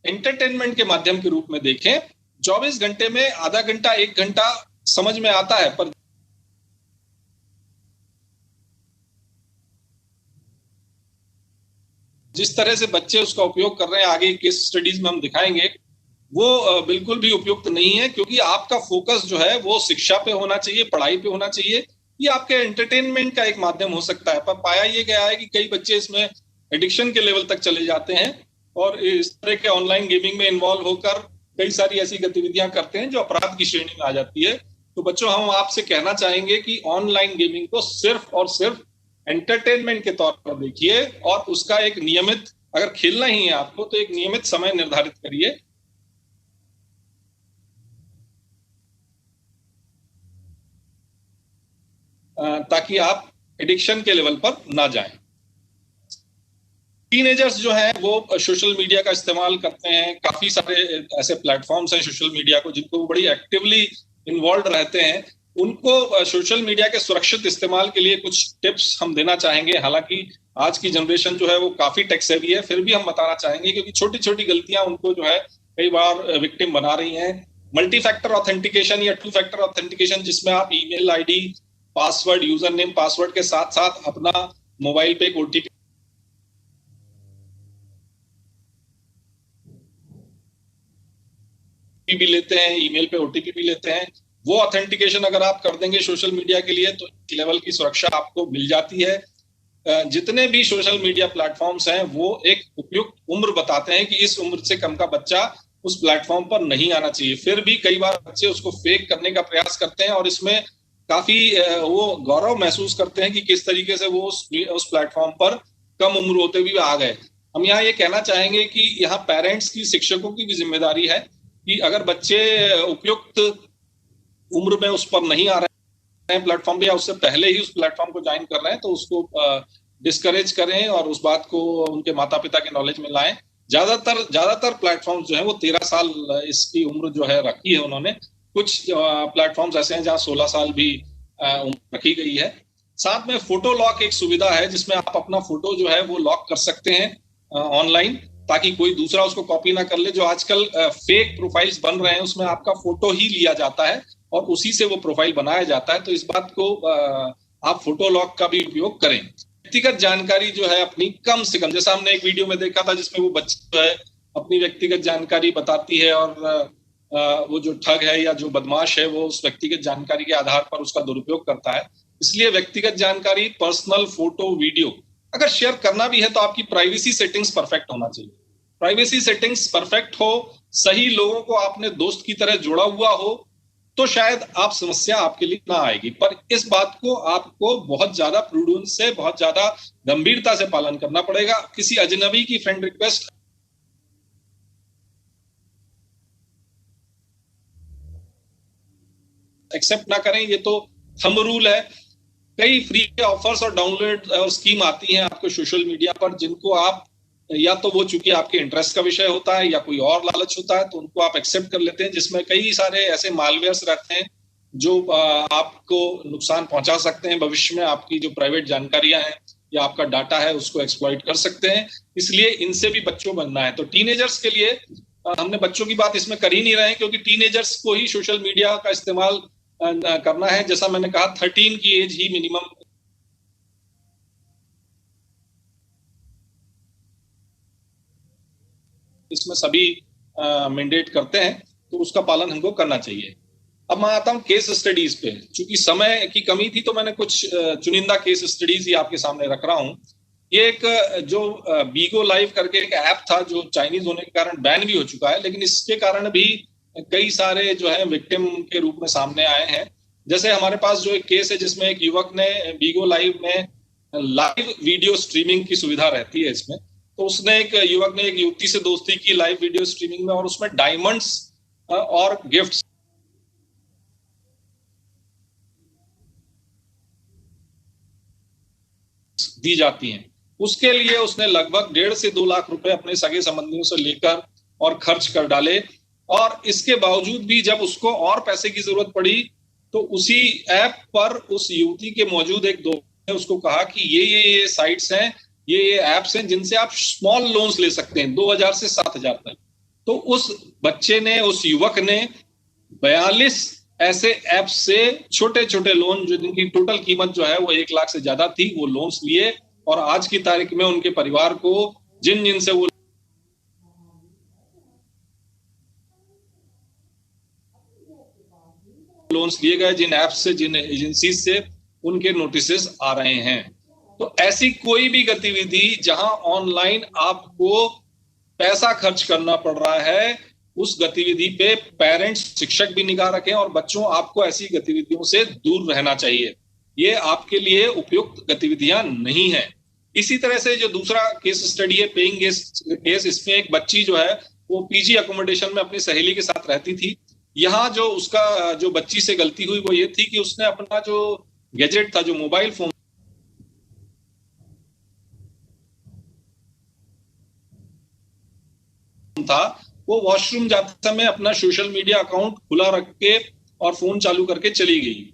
एंटरटेनमेंट के माध्यम के रूप में देखें। 24 घंटे में आधा घंटा 1 घंटा समझ में आता है, पर जिस तरह से बच्चे उसका उपयोग कर रहे हैं, आगे केस स्टडीज में हम दिखाएंगे, वो बिल्कुल भी उपयुक्त नहीं है। क्योंकि आपका फोकस जो है वो शिक्षा पे होना चाहिए, पढ़ाई पे होना चाहिए। ये आपके एंटरटेनमेंट का एक माध्यम हो सकता है, पर पाया ये गया है कि कई बच्चे इसमें एडिक्शन के लेवल तक चले जाते हैं और इस तरह के ऑनलाइन गेमिंग में इन्वॉल्व होकर कई सारी ऐसी गतिविधियां करते हैं जो अपराध की श्रेणी में आ जाती है। तो बच्चों, हम आपसे कहना चाहेंगे कि ऑनलाइन गेमिंग को सिर्फ और सिर्फ एंटरटेनमेंट के तौर पर देखिए, और उसका एक नियमित, अगर खेलना ही है आपको तो एक नियमित समय निर्धारित करिए। ताकि आप एडिक्शन के लेवल पर ना जाएं। टीनेजर्स जो हैं वो सोशल मीडिया का इस्तेमाल करते हैं। काफी सारे ऐसे प्लेटफॉर्म्स हैं सोशल मीडिया को जिनको वो बड़ी एक्टिवली इन्वॉल्व रहते हैं। उनको सोशल मीडिया के सुरक्षित इस्तेमाल के लिए कुछ टिप्स हम देना चाहेंगे। हालांकि आज की जनरेशन जो है वो काफी टेक सेवी है, फिर भी हम बताना चाहेंगे क्योंकि छोटी छोटी गलतियां उनको जो है कई बार विक्टिम बना रही हैं। मल्टी फैक्टर ऑथेंटिकेशन या 2 फैक्टर ऑथेंटिकेशन, जिसमें आप email ID, password, user name, password के साथ साथ अपना मोबाइल पे एक ओटीपी भी लेते हैं, ईमेल पे ओटीपी भी लेते हैं। वो ऑथेंटिकेशन अगर आप कर देंगे सोशल मीडिया के लिए तो इस लेवल की सुरक्षा आपको मिल जाती है। जितने भी सोशल मीडिया प्लेटफॉर्म्स हैं वो एक उपयुक्त उम्र बताते हैं कि इस उम्र से कम का बच्चा उस प्लेटफॉर्म पर नहीं आना चाहिए। फिर भी कई बार बच्चे उसको फेक करने का प्रयास करते हैं और इसमें काफी वो गौरव महसूस करते हैं कि किस तरीके से वो उस प्लेटफॉर्म पर कम उम्र होते भी आ गए। हम यहाँ ये कहना चाहेंगे कि यहाँ पेरेंट्स की, शिक्षकों की भी जिम्मेदारी है कि अगर बच्चे उपयुक्त उम्र में उस पर नहीं आ रहे हैं प्लेटफॉर्म पे, या उससे पहले ही उस प्लेटफॉर्म को ज्वाइन कर रहे हैं, तो उसको डिस्करेज करें और उस बात को उनके माता पिता के नॉलेज में लाएं। ज्यादातर प्लेटफॉर्म जो है वो 13 साल इसकी उम्र जो है रखी है उन्होंने। कुछ प्लेटफॉर्म्स ऐसे हैं जहां 16 साल भी उम्र रखी गई है। साथ में फोटो लॉक एक सुविधा है जिसमें आप अपना फोटो जो है वो लॉक कर सकते हैं ऑनलाइन, ताकि कोई दूसरा उसको कॉपी ना कर ले। जो आजकल फेक प्रोफाइल्स बन रहे हैं उसमें आपका फोटो ही लिया जाता है और उसी से वो प्रोफाइल बनाया जाता है। तो इस बात को आप फोटो लॉक का भी उपयोग करें। व्यक्तिगत जानकारी जो है अपनी कम से कम, जैसा हमने एक वीडियो में देखा था जिसमें वो बच्ची जो है अपनी व्यक्तिगत जानकारी बताती है और वो जो ठग है या जो बदमाश है वो उस व्यक्तिगत जानकारी के आधार पर उसका दुरुपयोग करता है। इसलिए व्यक्तिगत जानकारी, पर्सनल फोटो, वीडियो अगर शेयर करना भी है तो आपकी प्राइवेसी सेटिंग्स परफेक्ट होना चाहिए। प्राइवेसी सेटिंग्स परफेक्ट हो, सही लोगों को आपने दोस्त की तरह जोड़ा हुआ हो, तो शायद आप समस्या आपके लिए ना आएगी। पर इस बात को आपको बहुत ज्यादा प्रूडेंस से, बहुत ज्यादा गंभीरता से पालन करना पड़ेगा। किसी अजनबी की फ्रेंड रिक्वेस्ट एक्सेप्ट ना करें, ये तो थंब रूल है। कई फ्री ऑफर्स और डाउनलोड स्कीम आती हैं आपको सोशल मीडिया पर, जिनको आप या तो वो चूंकि आपके इंटरेस्ट का विषय होता है या कोई और लालच होता है तो उनको आप एक्सेप्ट कर लेते हैं, जिसमें कई सारे ऐसे मालवेयर्स रहते हैं जो आपको नुकसान पहुंचा सकते हैं। भविष्य में आपकी जो प्राइवेट जानकारियां हैं या आपका डाटा है उसको एक्सप्लॉइट कर सकते हैं। इसलिए इनसे भी बच्चों बनना है। तो टीनेजर्स के लिए हमने बच्चों की बात इसमें कर ही नहीं रहे हैं, क्योंकि टीनेजर्स को ही सोशल मीडिया का इस्तेमाल करना है। जैसा मैंने कहा 13 की एज ही मिनिमम इसमें सभी मैंडेट करते हैं, तो उसका पालन हमको करना चाहिए। अब मैं आता हूं केस स्टडीज पे। चूंकि समय की कमी थी तो मैंने कुछ चुनिंदा केस स्टडीज ही आपके सामने रख रहा हूं। ये एक जो बीगो लाइव करके एक ऐप था जो चाइनीज होने के कारण बैन भी हो चुका है, लेकिन इसके कारण भी कई सारे जो है विक्टिम के रूप में सामने आए हैं। जैसे हमारे पास जो एक केस है जिसमें एक युवक ने बीगो लाइव में लाइव वीडियो स्ट्रीमिंग की सुविधा रहती है इसमें, तो उसने एक युवक ने एक युवती से दोस्ती की लाइव वीडियो स्ट्रीमिंग में, और उसमें डायमंड्स और गिफ्ट्स दी जाती हैं। उसके लिए उसने लगभग 1.5 से 2 लाख रुपए अपने सगे संबंधियों से लेकर और खर्च कर डाले, और इसके बावजूद भी जब उसको और पैसे की जरूरत पड़ी तो उसी ऐप पर उस युवती के मौजूद एक दोस्त ने उसको कहा कि ये साइट्स हैं, ये ऐप्स हैं जिनसे आप स्मॉल लोन्स ले सकते हैं 2,000 से 7,000 तक। तो उस बच्चे ने, उस युवक ने 42 ऐसे ऐप से छोटे छोटे लोन, जो जिनकी टोटल कीमत जो है वो 1 लाख से ज्यादा थी, वो लोन्स लिए, और आज की तारीख में उनके परिवार को जिन से वो लोन्स लिए गए, जिन ऐप से, जिन एजेंसी से उनके नोटिसेस आ रहे हैं। तो ऐसी कोई भी गतिविधि जहां ऑनलाइन आपको पैसा खर्च करना पड़ रहा है, उस गतिविधि पे पेरेंट्स, शिक्षक भी निगाह रखें, और बच्चों आपको ऐसी गतिविधियों से दूर रहना चाहिए। ये आपके लिए उपयुक्त गतिविधियां नहीं है। इसी तरह से जो दूसरा केस स्टडी है, पेइंग गेस्ट केस, इसमें एक बच्ची जो है वो पीजी अकोमोडेशन में अपनी सहेली के साथ रहती थी। यहाँ जो उसका जो बच्ची से गलती हुई वो ये थी कि उसने अपना जो गैजेट था, जो मोबाइल फोन था, वो वॉशरूम जाते समय अपना सोशल मीडिया अकाउंट खुला रख के और फोन चालू करके चली गई।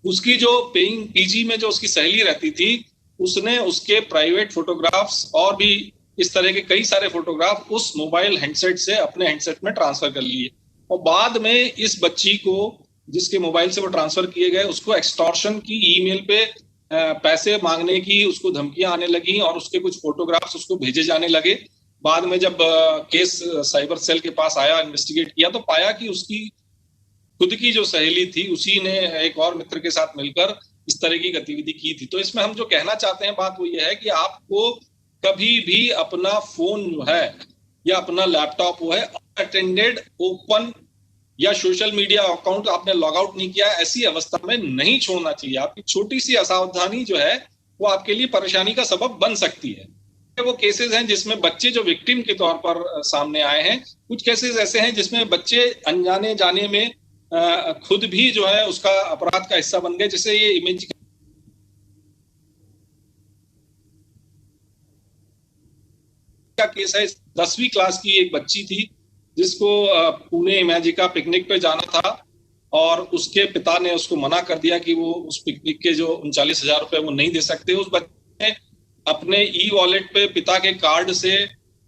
उसकी जो पेइंग पीजी में जो उसकी सहेली रहती थी, उसने उसके प्राइवेट फोटोग्राफ्स और भी इस तरह के कई सारे फोटोग्राफ उस मोबाइल हैंडसेट से अपने हैंडसेट में ट्रांसफर कर लिए, और बाद में इस बच्ची को, जिसके मोबाइल से वो ट्रांसफर किए गए, उसको एक्सटॉर्शन की ईमेल पे पैसे मांगने की उसको धमकियां आने लगी, और उसके कुछ फोटोग्राफ्स उसको भेजे जाने लगे। बाद में जब केस साइबर सेल के पास आया, इन्वेस्टिगेट किया, तो पाया कि उसकी खुद की जो सहेली थी उसी ने एक और मित्र के साथ मिलकर इस तरह की गतिविधि की थी। तो इसमें हम जो कहना चाहते हैं बात वो ये है कि आपको कभी भी अपना फोन जो है या अपना लैपटॉप वो है अटेंडेड, ओपन या सोशल मीडिया अकाउंट आपने लॉग आउट नहीं किया, ऐसी अवस्था में नहीं छोड़ना चाहिए। आपकी छोटी सी असावधानी जो है वो आपके लिए परेशानी का सबब बन सकती है। वो केसेस हैं जिसमें बच्चे जो विक्टिम के तौर पर सामने आए हैं। कुछ केसेस ऐसे हैं जिसमें बच्चे अनजाने जाने में खुद भी जो है उसका अपराध का हिस्सा बन गए। जैसे ये इमेज का केस है, 10वीं क्लास की एक बच्ची थी जिसको पुणे इमेजिका पिकनिक पे जाना था, और उसके पिता ने उसको मना कर दिया कि वो उस पिकनिक के जो 39,000 रुपए वो नहीं दे सकते। उस बच्चे ने अपने ई वॉलेट पे पिता के कार्ड से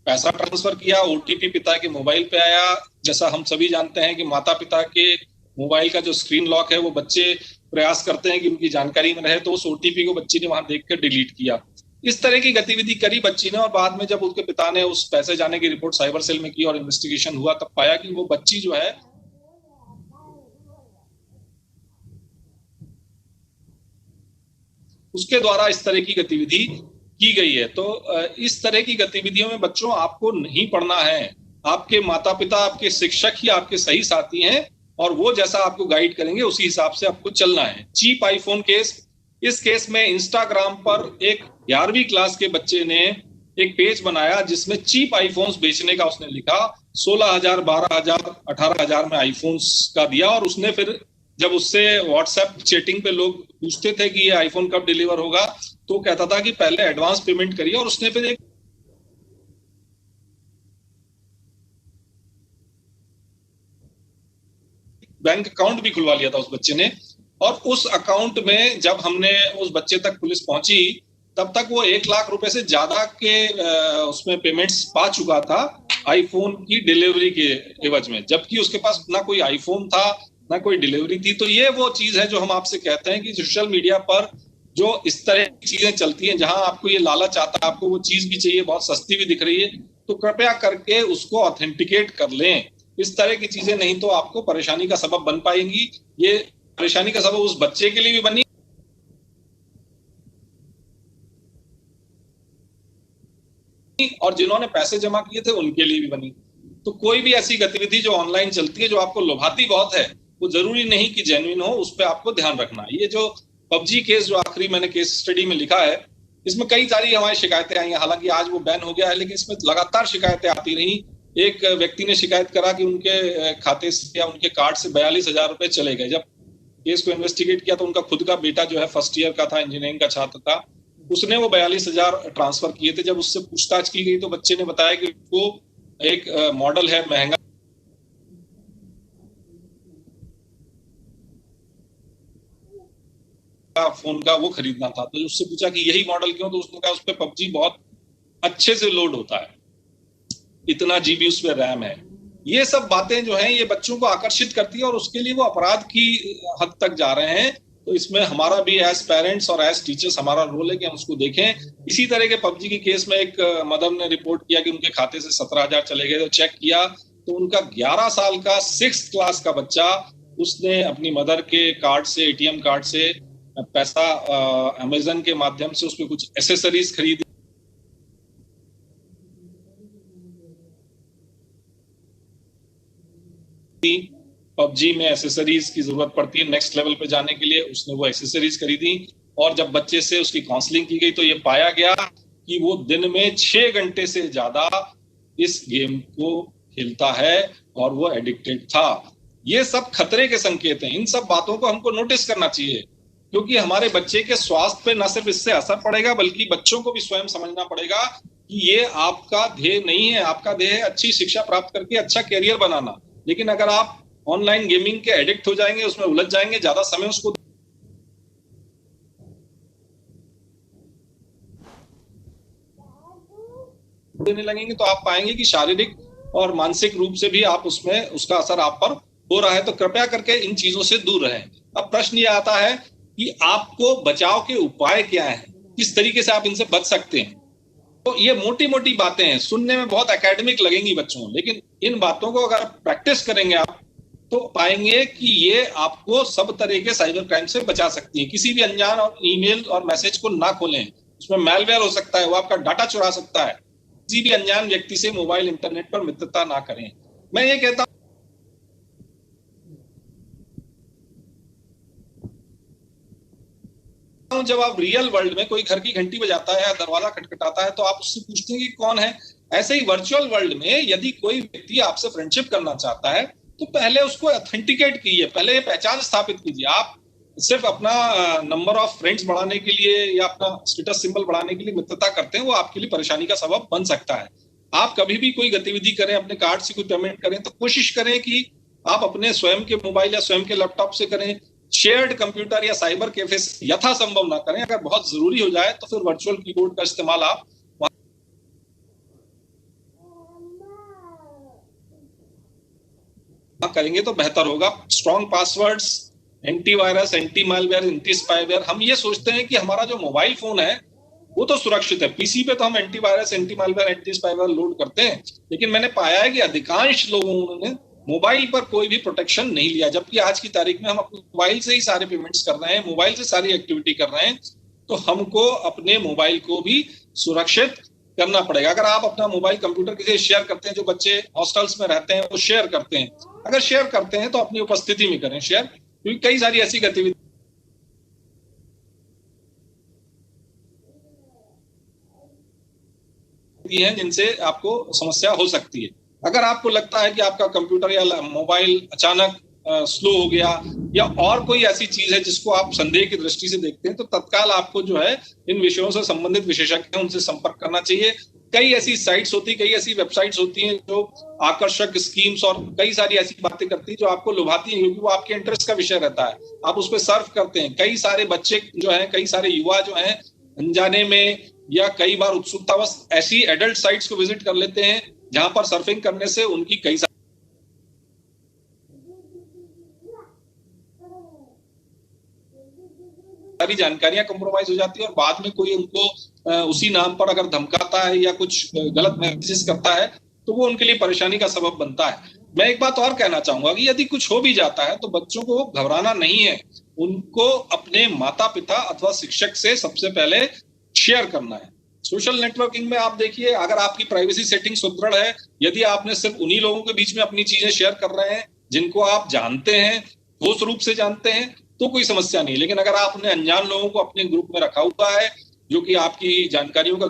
पैसा ट्रांसफर किया, ओटीपी पिता के मोबाइल पे आया। जैसा हम सभी जानते हैं कि माता पिता के मोबाइल का जो स्क्रीन लॉक है वो बच्चे प्रयास करते हैं कि उनकी जानकारी में रहे, तो उस ओटीपी को बच्ची ने वहां देख कर डिलीट किया। इस तरह की गतिविधि करी बच्ची ने, और बाद में जब उसके पिता ने उस पैसे जाने की रिपोर्ट साइबर सेल में की और इन्वेस्टिगेशन हुआ, तब पाया कि वो बच्ची जो है उसके द्वारा इस तरह की गतिविधि की गई है। तो इस तरह की गतिविधियों में बच्चों आपको नहीं पढ़ना है। आपके माता पिता, आपके शिक्षक ही आपके सही साथी हैं, और वो जैसा आपको गाइड करेंगे उसी हिसाब से आपको चलना है। चीप आईफोन केस, इस केस में इंस्टाग्राम पर एक 11वीं क्लास के बच्चे ने एक पेज बनाया जिसमें चीप आईफोन्स बेचने का उसने लिखा। 16,000, 12,000, 18,000 में आईफोन्स का दिया, और उसने फिर जब उससे व्हाट्सएप चैटिंग पे लोग पूछते थे कि ये आईफोन कब डिलीवर होगा, तो कहता था कि पहले एडवांस पेमेंट करिए, और उसने फिर एक बैंक अकाउंट भी खुलवा लिया था उस बच्चे ने। और उस अकाउंट में जब हमने उस बच्चे तक पुलिस पहुंची, तब तक वो 1 लाख रुपए से ज्यादा के उसमें पेमेंट्स पा चुका था आईफोन की डिलीवरी के एवज में, जबकि उसके पास ना कोई आईफोन था ना कोई डिलीवरी थी। तो ये वो चीज है जो हम आपसे कहते हैं कि सोशल मीडिया पर जो इस तरह की चीजें चलती हैं, जहां आपको ये लालच आता है, आपको वो चीज भी चाहिए, बहुत सस्ती भी दिख रही है, तो कृपया करके उसको ऑथेंटिकेट कर लें। इस तरह की चीजें नहीं तो आपको परेशानी का सबब बन पाएंगी। ये परेशानी का सबब उस बच्चे के लिए भी बनी, और जिन्होंने पैसे जमा किए थे उनके लिए भी बनी। तो कोई भी ऐसी गतिविधि जो ऑनलाइन चलती है, जो आपको लुभाती बहुत है, वो जरूरी नहीं कि जेन्युइन हो, उस पर आपको ध्यान रखना है। ये जो पबजी केस जो आखिरी मैंने केस स्टडी में लिखा है, इसमें कई सारी हमारी शिकायतें आई हैं। हालांकि आज वो बैन हो गया है, लेकिन इसमें लगातार शिकायतें आती रही। एक व्यक्ति ने शिकायत करा कि उनके खाते से या उनके कार्ड से 42,000 रुपए चले गए। जब केस को इन्वेस्टिगेट किया तो उनका खुद का बेटा जो है फर्स्ट ईयर का था, इंजीनियरिंग का छात्र था, उसने वो 42,000 ट्रांसफर किए थे। जब उससे पूछताछ की गई तो बच्चे ने बताया कि वो एक मॉडल है महंगा फोन का, वो खरीदना था। तो उससे पूछा कि यही मॉडल क्यों, तो उसने कहा उस पर पबजी बहुत अच्छे से लोड होता है, इतना जीबी उस पर रैम है। ये सब बातें जो हैं ये बच्चों को आकर्षित करती है और उसके लिए वो अपराध की हद तक जा रहे हैं। तो इसमें हमारा भी एज पेरेंट्स और एज टीचर्स हमारा रोल है कि हम उसको देखें। इसी तरह के पबजी के केस में एक मदर ने रिपोर्ट किया कि उनके खाते से 17,000 चले गए। तो चेक किया तो उनका 11 साल का 6th क्लास का बच्चा, उसने अपनी मदर के कार्ड से, एटीएम कार्ड से पैसा अमेजन के माध्यम से उसमें कुछ एसेसरीज खरीदी, पबजी में एसेसरीज की जरूरत पड़ती है नेक्स्ट लेवल पे जाने के लिए, उसने वो एसेसरीज खरीदी। और जब बच्चे से उसकी काउंसलिंग की गई तो ये पाया गया कि वो दिन में 6 घंटे से ज्यादा इस गेम को खेलता है और वो एडिक्टेड था। ये सब खतरे के संकेत हैं। इन सब बातों को हमको नोटिस करना चाहिए, क्योंकि हमारे बच्चे के स्वास्थ्य पे न सिर्फ इससे असर पड़ेगा बल्कि बच्चों को भी स्वयं समझना पड़ेगा कि ये आपका ध्येय नहीं है। आपका ध्येय है अच्छी शिक्षा प्राप्त करके अच्छा कैरियर बनाना। लेकिन अगर आप ऑनलाइन गेमिंग के एडिक्ट हो जाएंगे, उसमें उलझ जाएंगे, ज्यादा समय उसको देने लगेंगे, तो आप पाएंगे कि शारीरिक और मानसिक रूप से भी आप उसमें उसका असर आप पर हो रहा है। तो कृपया करके इन चीजों से दूर रहें। अब प्रश्न ये आता है कि आपको बचाव के उपाय क्या हैं, किस तरीके से आप इनसे बच सकते हैं। तो ये मोटी मोटी बातें हैं, सुनने में बहुत एकेडमिक लगेंगी बच्चों, लेकिन इन बातों को अगर प्रैक्टिस करेंगे आप तो पाएंगे कि ये आपको सब तरह के साइबर क्राइम से बचा सकती है। किसी भी अनजान और ईमेल और मैसेज को ना खोलें, उसमें मैलवेयर हो सकता है, वो आपका डाटा चुरा सकता है। किसी भी अनजान व्यक्ति से मोबाइल इंटरनेट पर मित्रता ना करें। मैं ये कहता हूं जब आप रियल वर्ल्ड में कोई घर की घंटी बजाता है या दरवाजा खटखटाता है तो आप उससे पूछते हैं कि कौन है। ऐसे ही वर्चुअल वर्ल्ड में यदि कोई व्यक्ति आपसे फ्रेंडशिप करना चाहता है तो पहले उसको ऑथेंटिकेट कीजिए, पहले ये पहचान स्थापित कीजिए। आप सिर्फ अपना नंबर ऑफ फ्रेंड्स बढ़ाने के लिए या अपना स्टेटस सिंबल बढ़ाने के लिए मित्रता करते हैं, वो आपके लिए परेशानी का सबब बन सकता है। आप कभी भी कोई गतिविधि करें, अपने कार्ड से कोई पेमेंट करें तो कोशिश करें कि आप अपने स्वयं के मोबाइल या स्वयं के लैपटॉप से करें। शेयर्ड कंप्यूटर या साइबर कैफे यथासंभव ना करें। अगर बहुत जरूरी हो जाए तो फिर वर्चुअल कीबोर्ड का इस्तेमाल आप करेंगे तो बेहतर होगा। Strong passwords, antivirus, anti malware, anti spyware, हम ये सोचते हैं कि हमारा जो मोबाइल फोन है वो तो सुरक्षित है। पीसी पे तो हम antivirus, anti malware, anti spyware load करते हैं, लेकिन मैंने पाया है कि अधिकांश लोगों ने मोबाइल पर कोई भी प्रोटेक्शन नहीं लिया। जबकि आज की तारीख में हम अपने मोबाइल से ही सारे पेमेंट्स कर रहे हैं, मोबाइल से सारी एक्टिविटी कर रहे हैं, तो हमको अपने मोबाइल को भी सुरक्षित करना पड़ेगा। अगर आप अपना मोबाइल कंप्यूटर किसी शेयर करते हैं, जो बच्चे हॉस्टल्स में रहते हैं वो शेयर करते हैं, अगर शेयर करते हैं तो अपनी उपस्थिति में करें शेयर, क्योंकि कई सारी ऐसी गतिविधि हैं जिनसे आपको समस्या हो सकती है। अगर आपको लगता है कि आपका कंप्यूटर या मोबाइल अचानक स्लो हो गया या और कोई ऐसी चीज है जिसको आप संदेह की दृष्टि से देखते हैं, तो तत्काल आपको जो है इन विषयों से संबंधित विशेषज्ञ उनसे संपर्क करना चाहिए। कई ऐसी साइट्स होती, कई ऐसी वेबसाइट्स होती हैं जो आकर्षक स्कीम्स और कई सारी ऐसी बातें करती है जो आपको लुभाती है, क्योंकि वो आपके इंटरेस्ट का विषय रहता है। आप उस पर सर्फ करते हैं। कई सारे बच्चे जो हैं, कई सारे युवा जो हैं, अनजाने में या कई बार उत्सुकतावश ऐसी एडल्ट साइट्स को विजिट कर लेते हैं जहां पर सर्फिंग करने से उनकी कई सारी जानकारियां कंप्रोमाइज हो जाती है और बाद में कोई उनको उसी नाम पर अगर धमकाता है या कुछ गलत मैसेज करता है तो वो उनके लिए परेशानी का सबब बनता है। मैं एक बात और कहना चाहूंगा कि यदि कुछ हो भी जाता है तो बच्चों को घबराना नहीं है, उनको अपने माता पिता अथवा शिक्षक से सबसे पहले शेयर करना है। सोशल नेटवर्किंग में आप देखिए, अगर आपकी प्राइवेसी सेटिंग सुदृढ़ है, यदि आपने सिर्फ उन्हीं लोगों के बीच में अपनी चीजें शेयर कर रहे हैं जिनको आप जानते हैं, ठोस रूप से जानते हैं तो कोई समस्या नहीं। लेकिन अगर आपने अनजान लोगों को अपने ग्रुप में रखा हुआ है जो कि आपकी जानकारियों का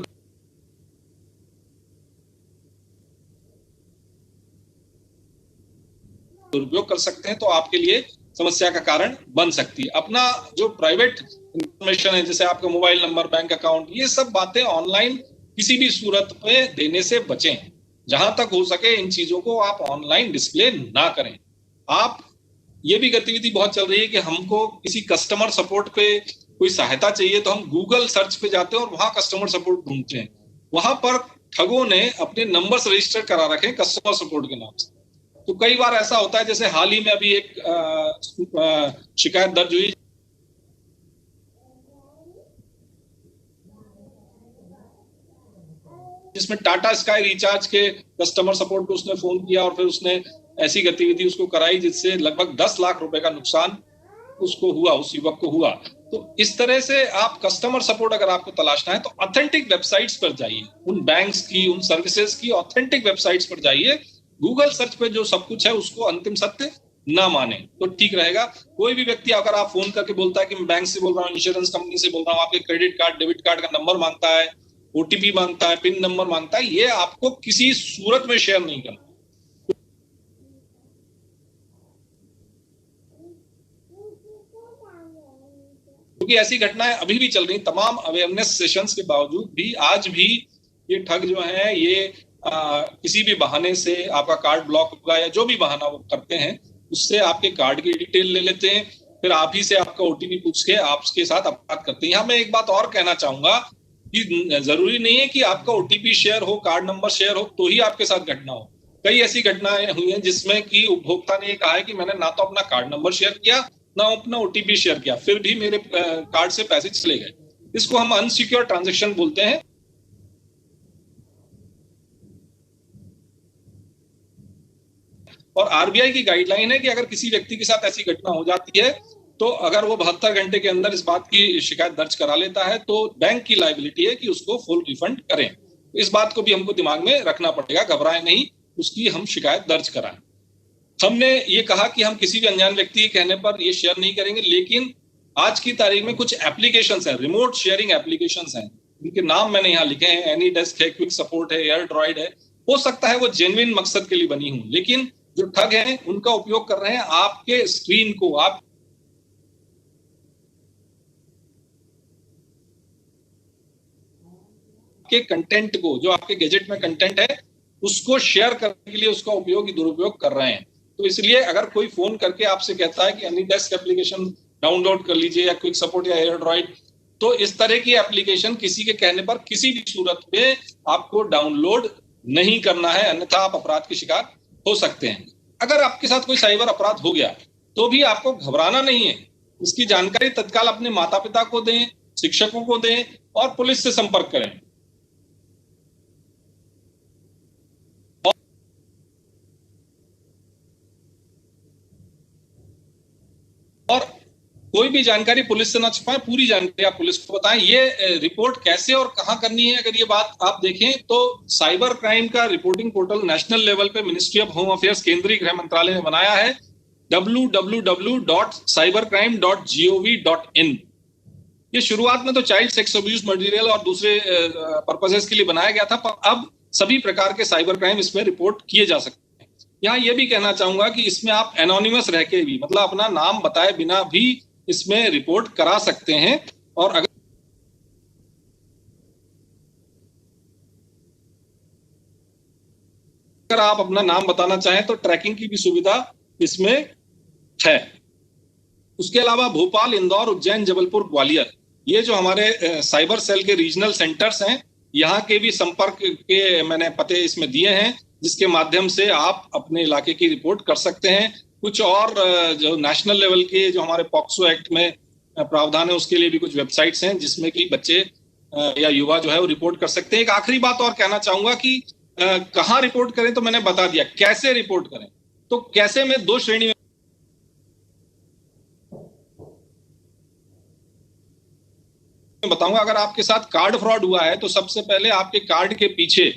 दुरुपयोग कर सकते हैं तो आपके लिए समस्या का कारण बन सकती है। अपना जो प्राइवेट इंफॉर्मेशन है, जैसे आपका मोबाइल नंबर, बैंक अकाउंट, ये सब बातें ऑनलाइन किसी भी सूरत में देने से बचें। जहां तक हो सके इन चीजों को आप ऑनलाइन डिस्प्ले ना करें। आप ये भी गतिविधि बहुत चल रही है कि हमको किसी कस्टमर सपोर्ट पे कोई सहायता चाहिए तो हम गूगल सर्च पे जाते हैं और वहां कस्टमर सपोर्ट ढूंढते हैं। वहां पर ठगों ने अपने नंबर्स रजिस्टर करा रखे हैं कस्टमर सपोर्ट के नाम से। तो कई बार ऐसा होता है, जैसे हाल ही में अभी एक शिकायत दर्ज हुई जिसमें टाटा स्काई रिचार्ज के कस्टमर सपोर्ट को उसने फोन किया और फिर उसने ऐसी गतिविधि उसको कराई जिससे लगभग 10 लाख रुपए का नुकसान उसको हुआ, उस युवक को हुआ। तो इस तरह से आप कस्टमर सपोर्ट अगर आपको तलाशना है तो ऑथेंटिक वेबसाइट्स पर जाइए, उन बैंक्स की, उन सर्विसेज की ऑथेंटिक वेबसाइट्स पर जाइए। गूगल सर्च पे जो सब कुछ है उसको अंतिम सत्य ना माने तो ठीक रहेगा। कोई भी व्यक्ति अगर आप फोन करके बोलता है कि मैं बैंक से बोल रहा हूँ, इंश्योरेंस कंपनी से बोल रहा हूँ, आपके क्रेडिट कार्ड, डेबिट कार्ड का नंबर मांगता है, ओटीपी मांगता है, पिन नंबर मांगता है, ये आपको किसी सूरत में शेयर नहीं करना। क्योंकि ऐसी घटनाएं अभी भी चल रही, तमाम अवेयरनेस सेशंस के बावजूद भी आज भी ये ठग जो है ये किसी भी बहाने से आपका कार्ड ब्लॉक होगा या जो भी बहाना वो करते हैं उससे आपके कार्ड की डिटेल ले लेते हैं, फिर आप ही से आपका ओटीपी पूछ के आपके साथ अपराध करते हैं। यहाँ मैं एक बात और कहना चाहूंगा कि जरूरी नहीं है कि आपका ओटीपी शेयर हो, कार्ड नंबर शेयर हो तो ही आपके साथ घटना हो। कई ऐसी घटनाएं हुई हैं जिसमें कि उपभोक्ता ने कहा है कि मैंने ना तो अपना कार्ड नंबर शेयर किया ना अपना ओटीपी शेयर किया, फिर भी मेरे कार्ड से पैसे चले गए। इसको हम अनसिक्योर ट्रांजैक्शन बोलते हैं। और आरबीआई की गाइडलाइन है कि अगर किसी व्यक्ति के साथ ऐसी घटना हो जाती है तो अगर वो 72 घंटे के अंदर इस बात की शिकायत दर्ज करा लेता है तो बैंक की लायबिलिटी है कि उसको फुल रिफंड करें। इस बात को भी हमको दिमाग में रखना पड़ेगा, घबराएं नहीं, उसकी हम शिकायत दर्ज कराएं। हमने ये कहा कि हम किसी भी अनजान व्यक्ति के कहने पर ये शेयर नहीं करेंगे, लेकिन आज की तारीख में कुछ एप्लीकेशंस हैं, रिमोट शेयरिंग एप्लीकेशंस हैं, जिनके नाम मैंने यहाँ लिखे हैं, एनीडेस्क है, क्विक सपोर्ट है, एयर ड्रॉइड है। हो सकता है वो जेन्युइन मकसद के लिए बनी हूं, लेकिन जो ठग हैं उनका उपयोग कर रहे हैं आपके स्क्रीन को, आप के कंटेंट को, जो आपके गैजेट में कंटेंट है उसको शेयर करने के लिए उसका उपयोग दुरुपयोग कर रहे हैं। तो इसलिए अगर कोई फोन करके आपसे कहता है कि एनीडेस्क एप्लीकेशन डाउनलोड कर लीजिए या क्विक सपोर्ट या एयर ड्रॉइड, तो इस तरह की एप्लीकेशन किसी के कहने पर किसी भी सूरत में आपको डाउनलोड नहीं करना है, अन्यथा आप अपराध के शिकार हो सकते हैं। अगर आपके साथ कोई साइबर अपराध हो गया तो भी आपको घबराना नहीं है, इसकी जानकारी तत्काल अपने माता पिता को दें, शिक्षकों को दें और पुलिस से संपर्क करें। और कोई भी जानकारी पुलिस से ना छुपाएं, पूरी जानकारी आप पुलिस को बताएं। ये रिपोर्ट कैसे और कहां करनी है, अगर ये बात आप देखें तो साइबर क्राइम का रिपोर्टिंग पोर्टल नेशनल लेवल पे मिनिस्ट्री ऑफ होम अफेयर्स, केंद्रीय गृह मंत्रालय ने बनाया है, www.cybercrime.gov.in। ये शुरुआत में तो चाइल्ड सेक्स अब्यूज मटेरियल और दूसरे पर्पसेस के लिए बनाया गया था, पर अब सभी प्रकार के साइबर क्राइम इसमें रिपोर्ट किए जा सकते हैं। यहाँ ये भी कहना चाहूंगा कि इसमें आप एनोनिमस रह के भी, मतलब अपना नाम बताए बिना भी इसमें रिपोर्ट करा सकते हैं। और अगर आप अपना नाम बताना चाहें तो ट्रैकिंग की भी सुविधा इसमें है। उसके अलावा भोपाल, इंदौर, उज्जैन, जबलपुर, ग्वालियर, ये जो हमारे साइबर सेल के रीजनल सेंटर्स हैं, यहाँ के भी संपर्क के मैंने पते इसमें दिए हैं, जिसके माध्यम से आप अपने इलाके की रिपोर्ट कर सकते हैं। कुछ और जो नेशनल लेवल के जो हमारे पॉक्सो एक्ट में प्रावधान है उसके लिए भी कुछ वेबसाइट्स हैं जिसमें कि बच्चे या युवा जो है वो रिपोर्ट कर सकते हैं। एक आखिरी बात और कहना चाहूंगा कि कहाँ रिपोर्ट करें तो मैंने बता दिया, कैसे रिपोर्ट करें तो कैसे में 2 श्रेणी में बताऊंगा। अगर आपके साथ कार्ड फ्रॉड हुआ है तो सबसे पहले आपके कार्ड के पीछे,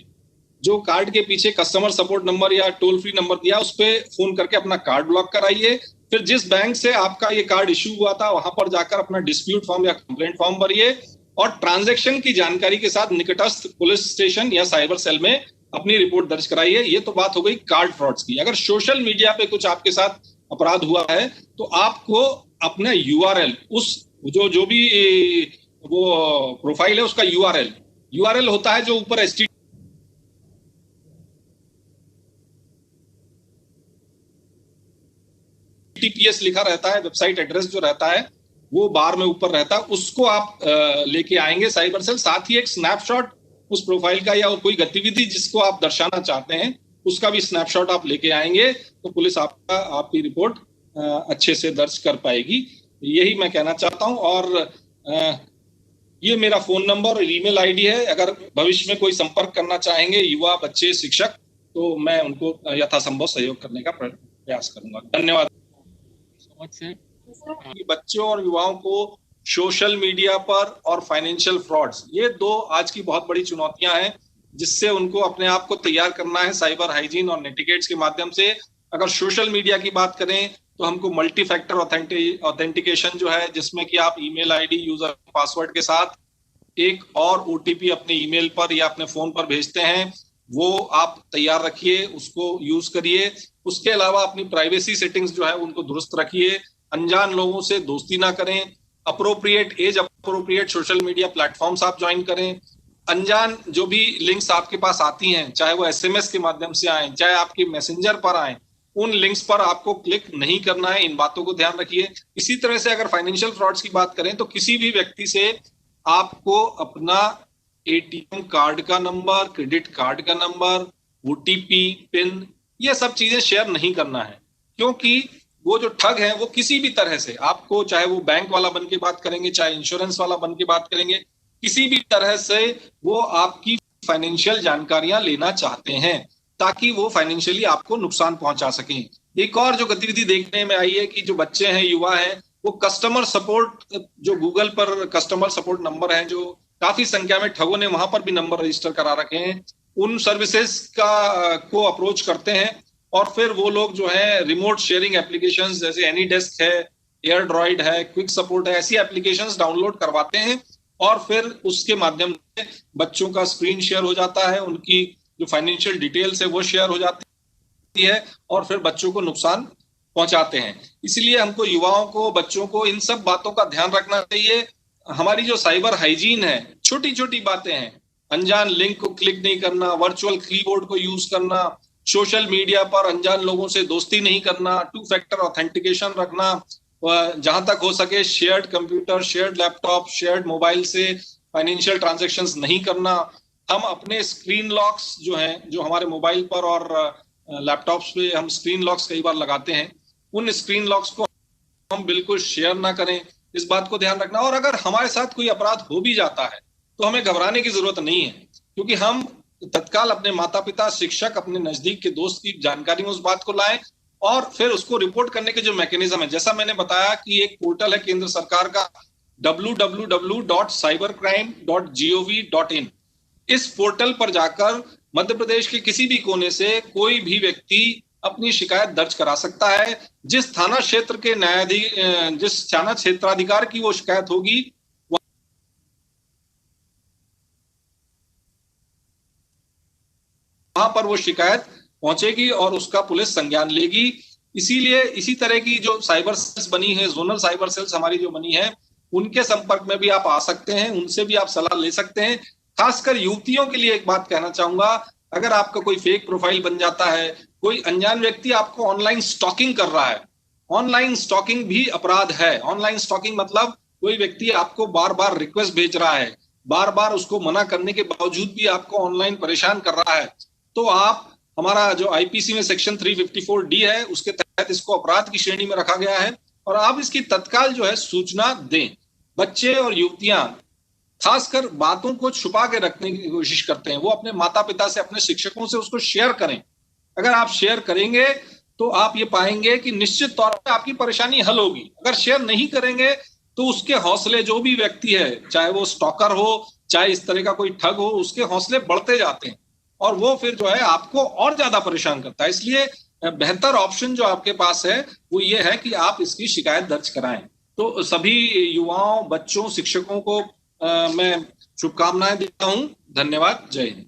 जो कार्ड के पीछे कस्टमर सपोर्ट नंबर या टोल फ्री नंबर दिया, उस पर फोन करके अपना कार्ड ब्लॉक कराइए। फिर जिस बैंक से आपका ये कार्ड इश्यू हुआ था वहां पर जाकर अपना डिस्प्यूट फॉर्म या कंप्लेंट फॉर्म भरिए और ट्रांजैक्शन की जानकारी के साथ निकटस्थ पुलिस स्टेशन या साइबर सेल में अपनी रिपोर्ट दर्ज कराइए। ये तो बात हो गई कार्ड फ्रॉड्स की। अगर सोशल मीडिया पे कुछ आपके साथ अपराध हुआ है तो आपको अपना यूआरएल, उस जो भी वो प्रोफाइल है उसका यूआरएल होता है जो ऊपर HTTPS लिखा रहता है, वेबसाइट एड्रेस जो रहता है वो बार में ऊपर रहता है, उसको आप लेके आएंगे साइबर सेल। साथ ही एक स्नैपशॉट उस प्रोफाइल का या कोई गतिविधि जिसको आप दर्शाना चाहते हैं उसका भी स्नैपशॉट आप लेके आएंगे तो पुलिस आपकी रिपोर्ट अच्छे से दर्ज कर पाएगी। यही मैं कहना चाहता हूं। और ये मेरा फोन नंबर और ईमेल आईडी है। अगर भविष्य में कोई संपर्क करना चाहेंगे युवा, बच्चे, शिक्षक, तो मैं उनको यथासंभव सहयोग करने का प्रयास करूंगा। धन्यवाद। बच्चों और युवाओं को सोशल मीडिया पर और फाइनेंशियल फ्रॉड्स, ये दो आज की बहुत बड़ी चुनौतियां हैं जिससे उनको अपने आप को तैयार करना है साइबर हाइजीन और नेटिकेट्स के माध्यम से। अगर सोशल मीडिया की बात करें तो हमको मल्टी फैक्टर ऑथेंटिकेशन जो है, जिसमें कि आप ईमेल आईडी, यूजर पासवर्ड के साथ एक और ओटीपी अपने ईमेल पर या अपने फोन पर भेजते हैं, वो आप तैयार रखिए, उसको यूज करिए। उसके अलावा अपनी प्राइवेसी सेटिंग्स जो है उनको दुरुस्त रखिए। अनजान लोगों से दोस्ती ना करें। Appropriate age appropriate social media platforms आप ज्वाइन करें। अनजान जो भी लिंक्स आपके पास आती हैं, चाहे वो एसएमएस के माध्यम से आए, चाहे आपके मैसेंजर पर आए, उन लिंक्स पर आपको क्लिक नहीं करना है। इन बातों को ध्यान रखिए। इसी तरह से अगर फाइनेंशियल फ्रॉड्स की बात करें तो किसी भी व्यक्ति से आपको अपना एटीएम कार्ड का नंबर, क्रेडिट कार्ड का नंबर, ओटीपी, पिन, ये सब चीजें शेयर नहीं करना है, क्योंकि वो जो ठग है वो किसी भी तरह से आपको, चाहे वो बैंक वाला बन के बात करेंगे, चाहे इंश्योरेंस वाला बन के बात करेंगे, किसी भी तरह से वो आपकी फाइनेंशियल जानकारियां लेना चाहते हैं ताकि वो फाइनेंशियली आपको नुकसान पहुंचा सकें। एक और जो गतिविधि देखने में आई है कि जो बच्चे हैं, युवा हैं, वो कस्टमर सपोर्ट, जो गूगल पर कस्टमर सपोर्ट नंबर है, जो काफी संख्या में ठगों ने वहां पर भी नंबर रजिस्टर करा रखे हैं, उन सर्विसेज को अप्रोच करते हैं और फिर वो लोग जो है रिमोट शेयरिंग एप्लीकेशंस जैसे एनीडेस्क है, एयरड्रॉइड है, क्विक सपोर्ट है, ऐसी एप्लीकेशंस डाउनलोड करवाते हैं और फिर उसके माध्यम से बच्चों का स्क्रीन शेयर हो जाता है, उनकी जो फाइनेंशियल डिटेल्स है वो शेयर हो जाती है और फिर बच्चों को नुकसान पहुंचाते हैं। इसलिए हमको युवाओं को, बच्चों को इन सब बातों का ध्यान रखना चाहिए। हमारी जो साइबर हाइजीन है, छोटी छोटी बातें हैं, अनजान लिंक को क्लिक नहीं करना, वर्चुअल कीबोर्ड को यूज करना, सोशल मीडिया पर अनजान लोगों से दोस्ती नहीं करना, 2 फैक्टर ऑथेंटिकेशन रखना, जहां तक हो सके shared computer, shared laptop, shared mobile से फाइनेंशियल ट्रांजैक्शंस नहीं करना। हम अपने स्क्रीन लॉक्स जो हैं, जो हमारे मोबाइल पर और लैपटॉप्स पे हम स्क्रीन लॉक्स कई बार लगाते हैं, उन स्क्रीन लॉक्स को हम बिल्कुल शेयर ना करें, इस बात को ध्यान रखना। और अगर हमारे साथ कोई अपराध हो भी जाता है तो हमें घबराने की जरूरत नहीं है, क्योंकि हम तत्काल अपने माता पिता, शिक्षक, अपने नजदीक के दोस्त की जानकारी में उस बात को लाएं और फिर उसको रिपोर्ट करने के जो मैकेनिज्म है, जैसा मैंने बताया कि एक पोर्टल है केंद्र सरकार का www.cybercrime.gov.in। इस पोर्टल पर जाकर मध्य प्रदेश के किसी भी कोने से कोई भी व्यक्ति अपनी शिकायत दर्ज करा सकता है। जिस थाना क्षेत्र के जिस थाना क्षेत्राधिकार की वो शिकायत होगी, वहां पर वो शिकायत पहुंचेगी और उसका पुलिस संज्ञान लेगी। इसीलिए इसी तरह की जो साइबर सेल्स बनी है, जोनल साइबर सेल्स हमारी जो बनी है, उनके संपर्क में भी आप आ सकते हैं, उनसे भी आप सलाह ले सकते हैं। खासकर युवतियों के लिए एक बात कहना चाहूंगा, अगर आपका कोई फेक प्रोफाइल बन जाता है, कोई अनजान व्यक्ति आपको ऑनलाइन स्टॉकिंग कर रहा है, ऑनलाइन स्टॉकिंग भी अपराध है। ऑनलाइन स्टॉकिंग मतलब कोई व्यक्ति आपको बार बार रिक्वेस्ट भेज रहा है, बार बार उसको मना करने के बावजूद भी आपको ऑनलाइन परेशान कर रहा है, तो आप, हमारा जो आईपीसी में सेक्शन 354D है, उसके तहत इसको अपराध की श्रेणी में रखा गया है और आप इसकी तत्काल जो है सूचना दें। बच्चे और युवतियां खासकर बातों को छुपा के रखने की कोशिश करते हैं, वो अपने माता पिता से, अपने शिक्षकों से उसको शेयर करें। अगर आप शेयर करेंगे तो आप ये पाएंगे कि निश्चित तौर पर आपकी परेशानी हल होगी। अगर शेयर नहीं करेंगे तो उसके हौसले, जो भी व्यक्ति है, चाहे वो स्टॉकर हो, चाहे इस तरह का कोई ठग हो, उसके हौसले बढ़ते जाते हैं और वो फिर जो है आपको और ज्यादा परेशान करता है। इसलिए बेहतर ऑप्शन जो आपके पास है वो ये है कि आप इसकी शिकायत दर्ज कराएं। तो सभी युवाओं, बच्चों, शिक्षकों को मैं शुभकामनाएं देता हूं। धन्यवाद। जय हिंद।